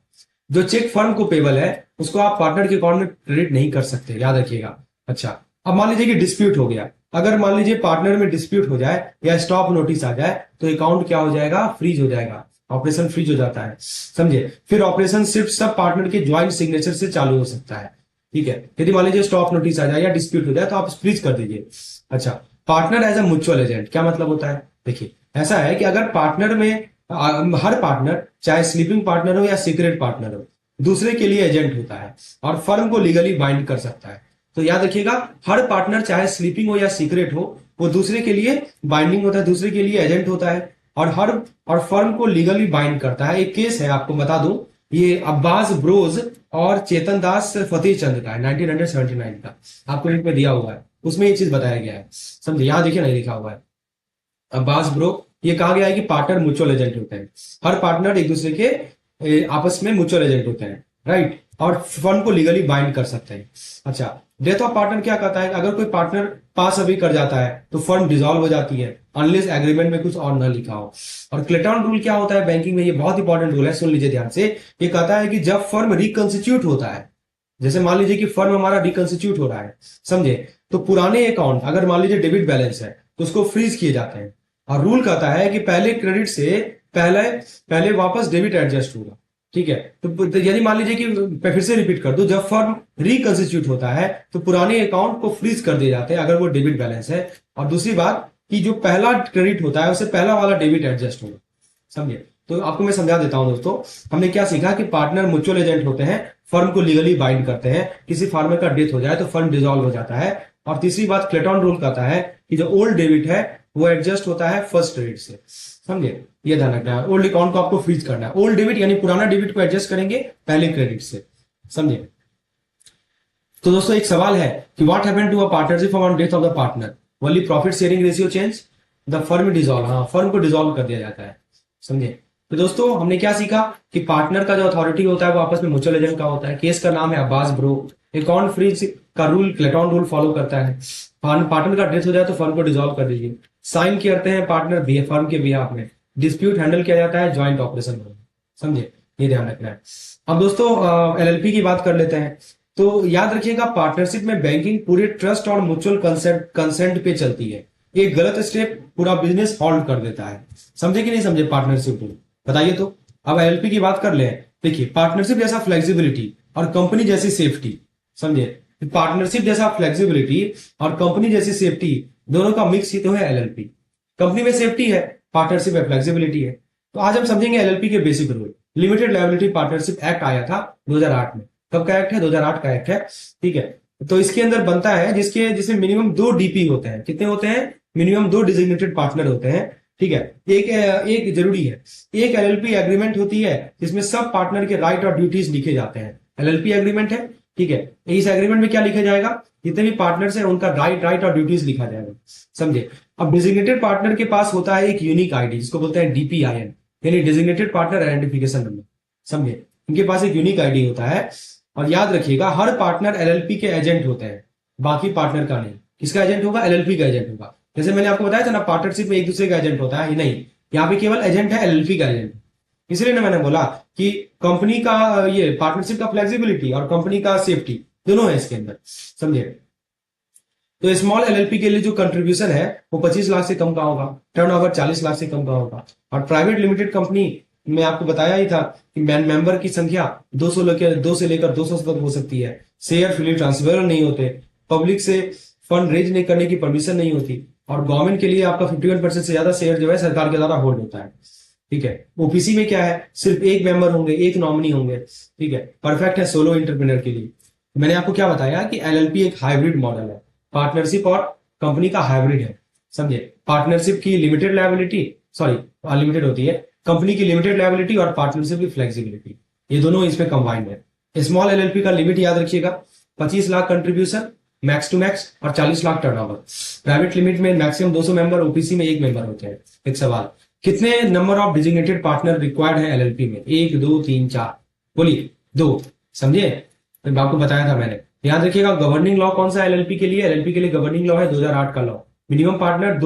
जो चेक फर्म को पेबल है उसको आप पार्टनर के अकाउंट में क्रेडिट नहीं कर सकते, याद रखिएगा। अच्छा, अब मान लीजिए कि डिस्प्यूट हो गया। अगर मान लीजिए पार्टनर में डिस्प्यूट हो जाए या स्टॉप नोटिस आ जाए तो अकाउंट क्या हो जाएगा, फ्रीज हो जाएगा, ऑपरेशन फ्रीज हो जाता है, समझे। फिर ऑपरेशन सिर्फ सब पार्टनर के ज्वाइंट सिग्नेचर से चालू हो सकता है, ठीक है। यदि मान लीजिए स्टॉप नोटिस आ जाए या डिस्प्यूट हो जाए तो आप फ्रीज कर दीजिए। अच्छा, partner as a mutual agent क्या मतलब होता है, देखिए ऐसा है कि अगर पार्टनर में हर पार्टनर चाहे स्लीपिंग पार्टनर हो या सीक्रेट पार्टनर हो दूसरे के लिए एजेंट होता है और फर्म को लीगली बाइंड कर सकता है। तो याद रखिएगा, हर पार्टनर चाहे स्लीपिंग हो या सीक्रेट हो वो दूसरे के लिए बाइंडिंग होता है, दूसरे के लिए एजेंट होता है और फर्म को लीगली बाइंड करता है। एक केस है आपको बता दूं, ये अब्बास ब्रोज और चेतन दास फतेह चंद का है, 1979 का, आपको लिंक में दिया हुआ है, उसमें ये चीज बताया गया है, समझे। यहां देखिए नहीं लिखा हुआ है अब्बास ब्रो, ये कहा गया है कि पार्टनर म्यूचुअल एजेंट होते हैं, हर पार्टनर एक दूसरे के आपस में म्यूचुअल एजेंट होते हैं, राइट, और फर्म को लीगली बाइंड कर सकते हैं। अच्छा, डेथ ऑफ पार्टनर क्या कहता है, अगर कोई पार्टनर पास अभी कर जाता है तो फर्म डिसॉल्व हो जाती है अनलेस एग्रीमेंट में कुछ और न लिखा हो। और क्लेटन रूल क्या होता है बैंकिंग में, ये बहुत इंपॉर्टेंट रूल है, सुन लीजिए ध्यान से। ये कहता है कि जब फर्म रिकंस्टिट्यूट होता है, जैसे मान लीजिए कि फर्म हमारा रिकंस्टिट्यूट हो रहा है, समझे, तो पुराने अकाउंट अगर मान लीजिए डेबिट बैलेंस है तो उसको फ्रीज किए जाते हैं। और रूल कहता है कि पहले क्रेडिट से पहले पहले वापस डेबिट एडजस्ट होगा, ठीक है। तो यदि मान लीजिए कि फिर से रिपीट कर दो, जब फर्म रिकंस्टिट्यूट होता है तो पुराने अकाउंट को फ्रीज कर दिए जाते हैं अगर वो डेबिट बैलेंस है। और दूसरी बात कि जो पहला क्रेडिट होता है उससे पहला वाला डेबिट एडजस्ट होगा, समझे। तो आपको मैं समझा देता हूं दोस्तों, हमने क्या सीखा कि पार्टनर म्यूचुअल एजेंट होते हैं, फर्म को लीगली बाइंड करते हैं, किसी फार्मर का डेथ हो जाए तो फर्म डिसॉल्व हो जाता है। और तीसरी बात क्लेटन रूल कहता है कि जो ओल्ड डेबिट है वो एडजस्ट होता है फर्स्ट क्रेडिट से, समझे। ये ध्यान रखना है, ओल्ड अकाउंट को आपको फ्रीज करना है, ओल्ड डेबिट यानी पुराना डेबिट को एडजस्ट करेंगे पहले क्रेडिट से, समझे। तो दोस्तों एक सवाल है कि what happened to a partnership on death of the partner, only profit sharing ratio change, the firm dissolve, हाँ फर्म को डिसॉल्व कर दिया जाता है, समझे। तो दोस्तों हमने क्या सीखा कि पार्टनर का जो अथॉरिटी होता है वो आपस में म्यूचुअल एजेंट का होता है। केस का नाम है अब्बास ब्रो। अकाउंट फ्रीज का रूल क्लेटन रूल फॉलो करता है। पार्टनर का डेथ हो जाए तो फर्म को डिसॉल्व कर दीजिए। साइन करते हैं पार्टनर फर्म के बिहाफ में। डिस्प्यूट हैंडल किया जाता है ज्वाइंट ऑपरेशन में, समझे, ये ध्यान रखना है। अब दोस्तों एलएलपी की बात कर लेते हैं। तो याद रखिएगा पार्टनरशिप में बैंकिंग पूरे ट्रस्ट और म्यूचुअल कंसेंट पे चलती है। एक गलत स्टेप पूरा बिजनेस हॉल्ट कर देता है, समझे कि नहीं समझे पार्टनरशिप रूल, बताइए। तो अब एलएलपी की बात कर ले। देखिए पार्टनरशिप जैसा फ्लेक्सिबिलिटी और कंपनी जैसी सेफ्टी, समझे, पार्टनरशिप जैसा फ्लेक्सिबिलिटी और कंपनी जैसी सेफ्टी दोनों का मिक्स ही तो है एलएलपी। कंपनी में सेफ्टी है, पार्टनरशिप में फ्लेक्सिबिलिटी है। तो आज हम समझेंगे एलएलपी के basic rule. Limited liability partnership act आया था 2008 में। कब का एक्ट है, 2008 का एक्ट है, ठीक है। तो इसके अंदर बनता है जिसमें मिनिमम 2 डीपी होते हैं। कितने होते हैं, मिनिमम 2 डिजिग्नेटेड पार्टनर होते हैं, ठीक है। एक जरूरी है, एक एलएलपी एग्रीमेंट होती है जिसमें सब पार्टनर के राइट और ड्यूटीज लिखे जाते हैं। एलएलपी एग्रीमेंट है, ठीक है। इस एग्रीमेंट में क्या लिखा जाएगा, जितने भी पार्टनर्स हैं उनका राइट और ड्यूटीज लिखा जाएगा, समझे। अब डिजिग्नेटेड पार्टनर के पास होता है एक यूनिक आईडी जिसको बोलते हैं डीपीआईएन, यानी डिजिग्नेटेड पार्टनर आइडेंटिफिकेशन नंबर, समझे। इनके पास एक यूनिक आईडी होता है। और याद रखिएगा हर पार्टनर एलएलपी के एजेंट होते हैं, बाकी पार्टनर का नहीं। किसका एजेंट होगा, एलएलपी का एजेंट होगा। जैसे मैंने आपको बताया था ना पार्टनरशिप में एक दूसरे का एजेंट होता है, ये नहीं, यहाँ पे केवल एजेंट है एलएलपी का एजेंट। इसलिए ना मैंने बोला कि कंपनी का ये पार्टनरशिप का फ्लेक्सिबिलिटी और कंपनी का सेफ्टी दोनों है इसके अंदर, समझे। तो स्मॉल एलएलपी के लिए जो कंट्रीब्यूशन है वो 25 लाख से कम का होगा, टर्नओवर 40 लाख से कम का होगा। और प्राइवेट लिमिटेड कंपनी में आपको बताया ही था कि मेंबर की संख्या 2 से लेकर 200 तक हो सकती है। शेयर फ्रीली ट्रांसफर नहीं होते, पब्लिक से फंड रेज नहीं करने की परमिशन नहीं होती, और गवर्नमेंट के लिए आपका 51% से ज्यादा शेयर जो है सरकार के द्वारा होल्ड होता है, ठीक है। ओपीसी में क्या है, सिर्फ एक मेंबर होंगे, एक नॉमिनी होंगे, ठीक है। परफेक्ट है सोलो एंटरप्रेन्योर के लिए। मैंने आपको क्या बताया कि एलएलपी एक हाइब्रिड मॉडल है, पार्टनरशिप और कंपनी का हाइब्रिड है, समझे। पार्टनरशिप की लिमिटेड लायबिलिटी, सॉरी अनलिमिटेड होती है, कंपनी की लिमिटेड लायबिलिटी और पार्टनरशिप की फ्लेक्सिबिलिटी, ये दोनों इसमें कंबाइंड है। स्मॉल एलएलपी का लिमिट याद रखिएगा 25 lakh contribution max to max और 40 लाख टर्नओवर। प्राइवेट लिमिट में मैक्सिमम 200 मेंबर, ओपीसी में एक मेंबर होते हैं। एक सवाल, कितने number of designated partner required है एलएलपी में, 1 2 3 4, बोलिए 2, समझे। तो आपको बताया था मैंने। याद रखिएगा गवर्निंग लॉ कौन सा है एलएलपी के लिए, एलएलपी के लिए गवर्निंग लॉ है 2008 का लॉ, मिनिमम पार्टनर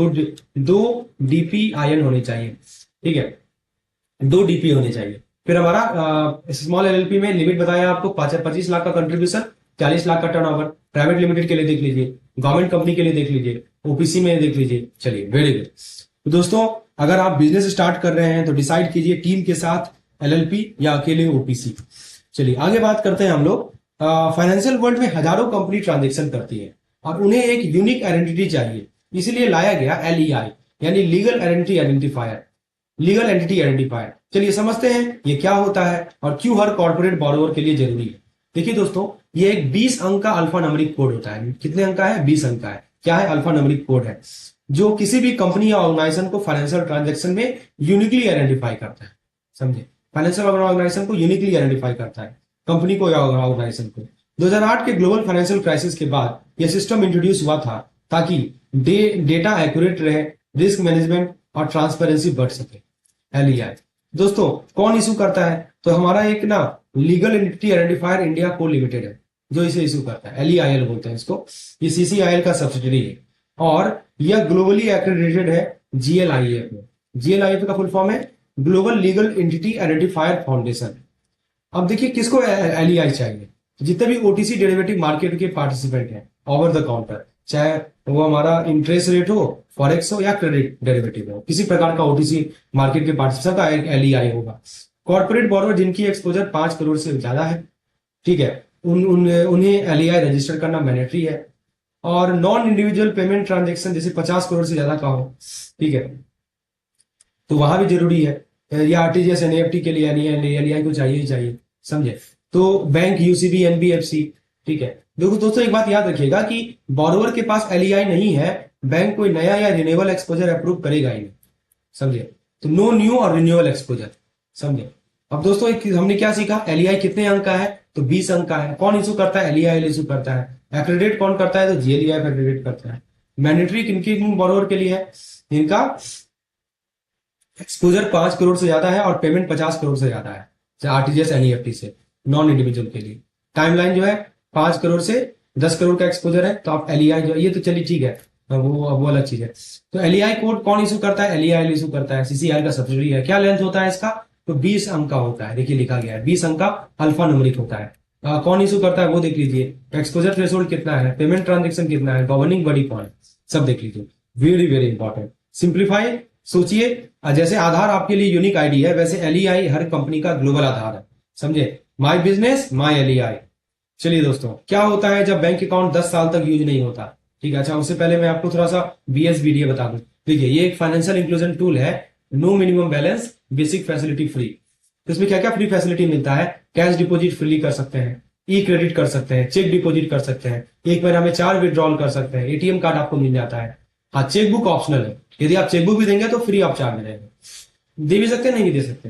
दो DPIN होने चाहिए, ठीक है, 2 DP होने चाहिए। फिर हमारा स्मॉल LLP में लिमिट बताया आपको 25 लाख का कंट्रीब्यूशन, 40 लाख का टर्नओवर। प्राइवेट लिमिटेड के लिए देख लीजिए, गवर्नमेंट कंपनी के लिए देख लीजिए, OPC में देख लीजिए। चलिए, वेरी गुड। तो दोस्तों, अगर आप बिजनेस स्टार्ट कर रहे हैं तो डिसाइड कीजिए टीम के साथ, LLP या अकेले OPC। चलिए आगे बात करते हैं हम लोग। फाइनेंशियल वर्ल्ड में हजारों कंपनी ट्रांजेक्शन करती है और उन्हें एक यूनिक आइडेंटिटी चाहिए, इसीलिए लाया गया LEI, यानी legal identity identifier, legal entity identifier. चलिए समझते हैं ये क्या होता है और क्यों हर कॉर्पोरेट बोरोवर के लिए जरूरी है। देखिए दोस्तों, ये एक 20 अंक का अल्फा न्यूमेरिक कोड होता है। कितने अंक का है? 20 अंक का है। क्या है? अल्फा न्यूमेरिक कोड है, जो किसी भी कंपनी या ऑर्गेनाइजेशन को फाइनेंशियल ट्रांजेक्शन में यूनिकली आइडेंटिफाई करता है। समझे? फाइनेंशियल ऑर्गेनाइजेशन को यूनिकली आइडेंटिफाई करता है, कंपनी को या ऑर्गेनाइजेशन को। 2008 के ग्लोबल फाइनेंशियल क्राइसिस के बाद यह सिस्टम इंट्रोड्यूस हुआ था ताकि डेटा एक्यूरेट रहे, रिस्क मैनेजमेंट और ट्रांसपेरेंसी बढ़ सके। LEI दोस्तों कौन इशू करता है? तो हमारा एक ना लीगल एंटिटी आइडेंटिफायर इंडिया को लिमिटेड है जो इसे इशू करता है। LEIL बोलते हैं इसको। ये CCIL का सब्सिडरी है और यह ग्लोबली एक्रेडिटेड है GLIF में। GLIF का फुल फॉर्म है global legal entity identifier foundation. अब देखिए किसको LEI चाहिए? जितने भी OTC डेरिवेटिव मार्केट के पार्टिसिपेंट हैं, ओवर द काउंटर, चाहे वो हमारा इंटरेस्ट रेट हो, फॉरेक्स हो या क्रेडिट डेरिवेटिव हो, किसी प्रकार का OTC मार्केट के पार्टिसिपेंट का LEI होगा। कॉर्पोरेट बोरोवर जिनकी एक्सपोजर 5 करोड़ से ज्यादा है, ठीक है, उन्हें LEI रजिस्टर करना मैंडेटरी है। और नॉन इंडिविजुअल पेमेंट ट्रांजेक्शन जैसे 50 करोड़ से ज्यादा का हो, ठीक है, तो वहां भी जरूरी है। या RTGS NEFT के लिए LEI को चाहिए ही चाहिए। समझे? तो बैंक, UCB, NBFC, ठीक है। देखो दोस्तों, एक बात याद रखिएगा कि बोरोवर के पास LEI नहीं है, बैंक कोई नया या रिन्यूएबल एक्सपोजर अप्रूव करेगा ही नहीं। समझे? तो नो न्यू और रिन्यूएबल एक्सपोजर। समझे? अब दोस्तों हमने क्या सीखा? LEI कितने अंक का है? तो 20 अंक का है। कौन इशू करता है? LEI इशू करता है। एक्रेडिट कौन करता है? तो GLEI एक्रेडिट करता है। मैंडेटरी किनकी बोरोवर के लिए है? इनका एक्सपोजर 5 करोड़ से ज्यादा है और पेमेंट 50 करोड़ से ज्यादा है, RTGS NEFT से, नॉन इंडिविजुअल के लिए। टाइमलाइन जो है 5 करोड़ से 10 करोड़ का एक्सपोजर है, तो आप LEI जो ये तो चलिए ठीक है, वो अलग चीज है। तो LEI कोड कौन इशू करता है? LEI इशू करता है, CCI का सब्सिडरी है। क्या लेंथ होता है इसका? तो 20 अंक का होता है। देखिए लिखा गया है 20 अंक का अल्फा न्यूमेरिक होता है। कौन इशू करता है वो देख लीजिए। एक्सपोजर थ्रेशोल्ड कितना है, पेमेंट ट्रांजेक्शन कितना है, गवर्निंग बॉडी कौन है, सब देख लीजिए। Very very important. सिंप्लीफाई सोचिए, जैसे आधार आपके लिए यूनिक आईडी है, वैसे LEI हर कंपनी का ग्लोबल आधार है। समझे? My business my LEI। चलिए दोस्तों, क्या होता है जब बैंक अकाउंट 10 साल तक यूज नहीं होता? ठीक है, अच्छा उससे पहले मैं आपको थोड़ा सा BSBDA बता दूं। देखिए ये एक फाइनेंशियल इंक्लूजन टूल है, no minimum balance, basic facility free. तो इसमें क्या क्या फ्री फैसिलिटी मिलता है? कैश डिपॉजिट फ्री कर सकते हैं, क्रेडिट कर सकते हैं, चेक डिपॉजिट कर सकते हैं, एक महीना में 4 विड्रॉल कर सकते हैं, ATM कार्ड आपको मिल जाता है। हाँ, चेकबुक ऑप्शनल है, यदि आप चेकबुक भी देंगे तो फ्री ऑफ चार्ज रहेगा। दे भी सकते हैं, नहीं भी दे सकते।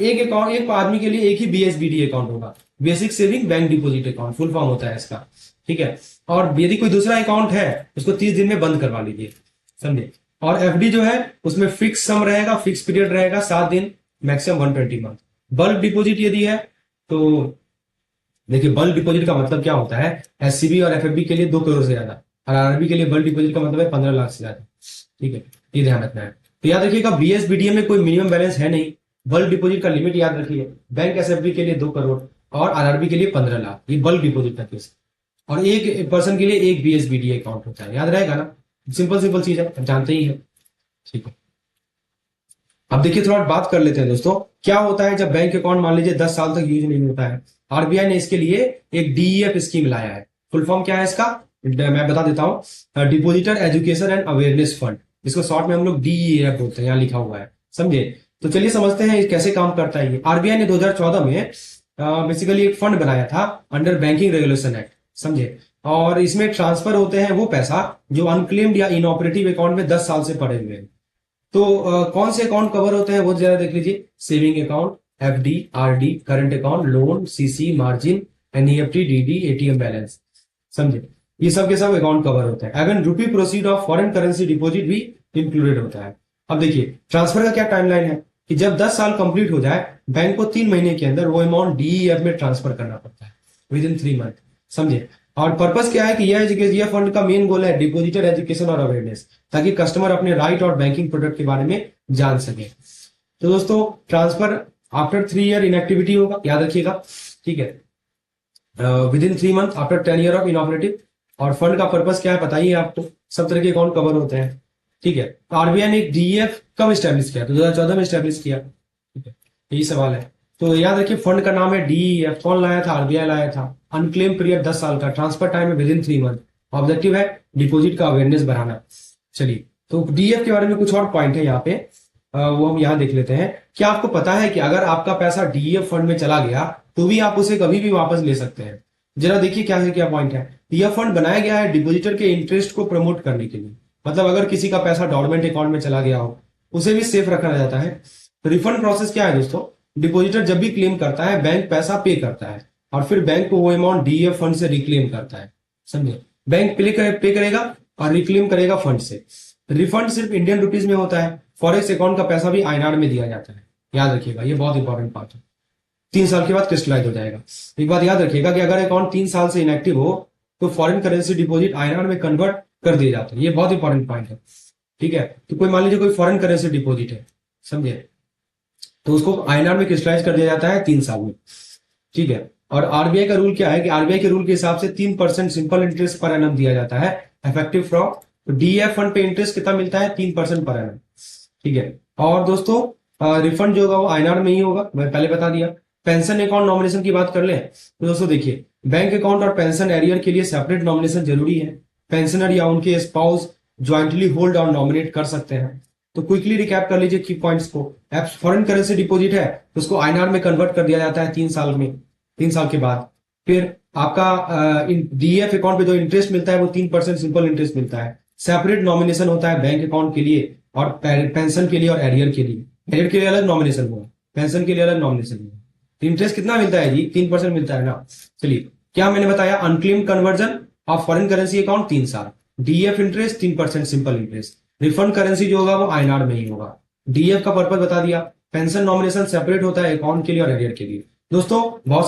एक अकाउंट, एक आदमी के लिए एक ही BSBD अकाउंट होगा, basic saving bank deposit account full form होता है इसका, ठीक है। और यदि कोई दूसरा अकाउंट है उसको 30 दिन में बंद करवा लीजिए। समझे? और FD जो है उसमें फिक्स सम रहेगा, फिक्स पीरियड रहेगा, 7 दिन, मैक्सिमम 120 मंथ। बल्क डिपॉजिट यदि है तो देखिए, बल्क डिपॉजिट का मतलब क्या होता है? SCB और FFB के लिए 2 करोड़ से ज्यादा, और RRB के लिए बल्क डिपॉजिट का मतलब है 15 लाख से ज्यादा। ठीक है, ये ध्यान रखना है। तो याद रखिएगा BSBDA में कोई मिनिमम बैलेंस है नहीं। बल्क डिपॉजिट का लिमिट याद रखिए, बैंक SFB के लिए 2 करोड़ और RRB के लिए 15 लाख, ये बल्क डिपॉजिट का केस। और एक पर्सन के लिए एक BSBDA अकाउंट होता है, याद रहेगा ना? सिंपल सिंपल चीज है, जानते ही है। ठीक है, अब देखिए थोड़ा बात कर लेते हैं दोस्तों, क्या होता है जब बैंक अकाउंट मान लीजिए 10 साल तक यूज नहीं होता है। RBI ने इसके लिए एक DEF स्कीम लाया है। फुल फॉर्म क्या है इसका? मैं बता देता हूं, depositor education and awareness fund, इसको शॉर्ट में हम लोग DEF बोलते हैं, यहाँ लिखा हुआ है। समझे? तो चलिए समझते हैं कैसे काम करता है ये। RBI ने 2014 में बेसिकली एक फंड बनाया था अंडर बैंकिंग रेगुलेशन एक्ट। समझे? और इसमें ट्रांसफर होते हैं वो पैसा जो अनक्लेम्ड या इनऑपरेटिव अकाउंट में 10 साल से पड़े हुए हैं। तो कौन से अकाउंट कवर होते हैं वो जरा देख लीजिए। Saving account, FD, RD, current account, loan, CC, margin, NEFT, DD, ATM balance. समझे? ये सब के सब अकाउंट कवर होते हैं। Even rupee proceed of foreign currency deposit भी इंक्लूडेड होता है। अब देखिए ट्रांसफर का क्या टाइमलाइन है कि जब 10 साल कंप्लीट हो जाए, बैंक को 3 महीने के अंदर वो अमाउंट DEF में ट्रांसफर करना पड़ता है, विद इन 3 मंथ। समझे? और पर्पस क्या है कि यह फंड का मेन गोल है डिपॉजिटर एजुकेशन और अवेयरनेस, ताकि कस्टमर अपने राइट और बैंकिंग प्रोडक्ट के बारे में जान सके। तो दोस्तों ट्रांसफर आफ्टर 3 ईयर इनएक्टिविटी होगा, याद रखिएगा, ठीक है, with in 3 month after 10 year of inoperative. और फंड का पर्पस क्या है बताइए आपको, सब तरह के अकाउंट कवर होते हैं, ठीक है। तो आरबीआई ने डीईएफ कब स्टैब्लिश किया, तो 2014 में स्टैब्लिश किया, ठीक है, यही सवाल है। तो याद रखिए फंड का नाम है डीईएफ, कौन लाया था, आरबीआई लाया था। अनक्लेम पीरियड 10 साल का, ट्रांसफर टाइम है विद इन 3 मंथ, ऑब्जेक्टिव है डिपोजिट का अवेयरनेस बढ़ाना। चलिए, तो डीएफ के बारे में कुछ और पॉइंट है यहाँ पे, वो हम यहाँ देख लेते हैं। क्या आपको पता है कि अगर आपका पैसा डीएफ फंड में चला गया तो भी आप उसे कभी भी वापस ले सकते हैं। जरा देखिए क्या है, क्या पॉइंट है। यह फंड बनाया गया है डिपॉजिटर के इंटरेस्ट को प्रमोट करने के लिए, मतलब अगर किसी का पैसा डॉर्मेंट अकाउंट में चला गया हो उसे भी सेफ रखा जाता है। तो रिफंड प्रोसेस क्या है दोस्तों, डिपॉजिटर जब भी क्लेम करता है बैंक पैसा पे करता है और फिर बैंक को वो अमाउंट डीएफ फंड से रिक्लेम करता है, समझे। बैंक पे करेगा और रिक्लेम करेगा फंड से। रिफंड सिर्फ इंडियन रुपीज में होता है, फॉरेक्स अकाउंट का पैसा भी आईएनआर में दिया जाता है, याद रखिएगा, ये बहुत इंपॉर्टेंट बात है। 3 साल के बाद क्रिस्टलाइज हो जाएगा। एक बात याद रखिएगा कि अगर अकाउंट 3 साल से इनएक्टिव हो तो फॉरेन करेंसी डिपॉजिट आईएनआर में कन्वर्ट कर दिए जाते हैं, ये बहुत इंपॉर्टेंट पॉइंट है, ठीक है। तो कोई मान लीजिए कोई फॉरेन करेंसी डिपॉजिट है, समझे, तो उसको आईएनआर में क्रिस्टलाइज कर दिया जाता है 3 साल में, ठीक है। और आरबीआई का रूल क्या है कि आरबीआई के रूल के हिसाब से 3% सिंपल इंटरेस्ट पर एनम दिया जाता है इफेक्टिव फ्रॉम। तो डीएफ फंड पे इंटरेस्ट कितना मिलता है, 3% पर एनम, ठीक है। और दोस्तों रिफंड जो होगा वो आईएनआर में ही होगा, मैं पहले बता दिया। पेंशन अकाउंट नॉमिनेशन की बात कर ले तो दोस्तों देखिए, बैंक अकाउंट और पेंशन एरियर के लिए सेपरेट नॉमिनेशन जरूरी है। पेंशनर या उनके स्पाउस ज्वाइंटली होल्ड और नॉमिनेट कर सकते हैं। तो क्विकली रिकैप कर लीजिए की पॉइंट्स को। फॉरेन करेंसी डिपॉजिट है तो उसको आईएनआर में कन्वर्ट कर दिया जाता है 3 साल में, 3 साल के बाद। फिर आपका डीएफ अकाउंट पे जो इंटरेस्ट मिलता है वो 3% सिंपल इंटरेस्ट मिलता है। सेपरेट नॉमिनेशन होता है बैंक अकाउंट के लिए और पेंशन के लिए और एरियर के लिए। एरियर के लिए अलग नॉमिनेशन हुआ, पेंशन के लिए अलग नॉमिनेशन हुआ। तो इंटरेस्ट कितना मिलता है जी, 3% मिलता है ना। चलिए, क्या मैंने बताया, unclaim conversion of foreign currency account 3 साल, DF interest 3% simple interest. Refund currency जो होगा वो आईएनआर में ही होगा। डीएफ का पर्पज बता दिया, पेंशन नॉमिनेशन सेपरेट होता है अकाउंट के लिए और एरियर के लिए। दोस्तों बहुत सारे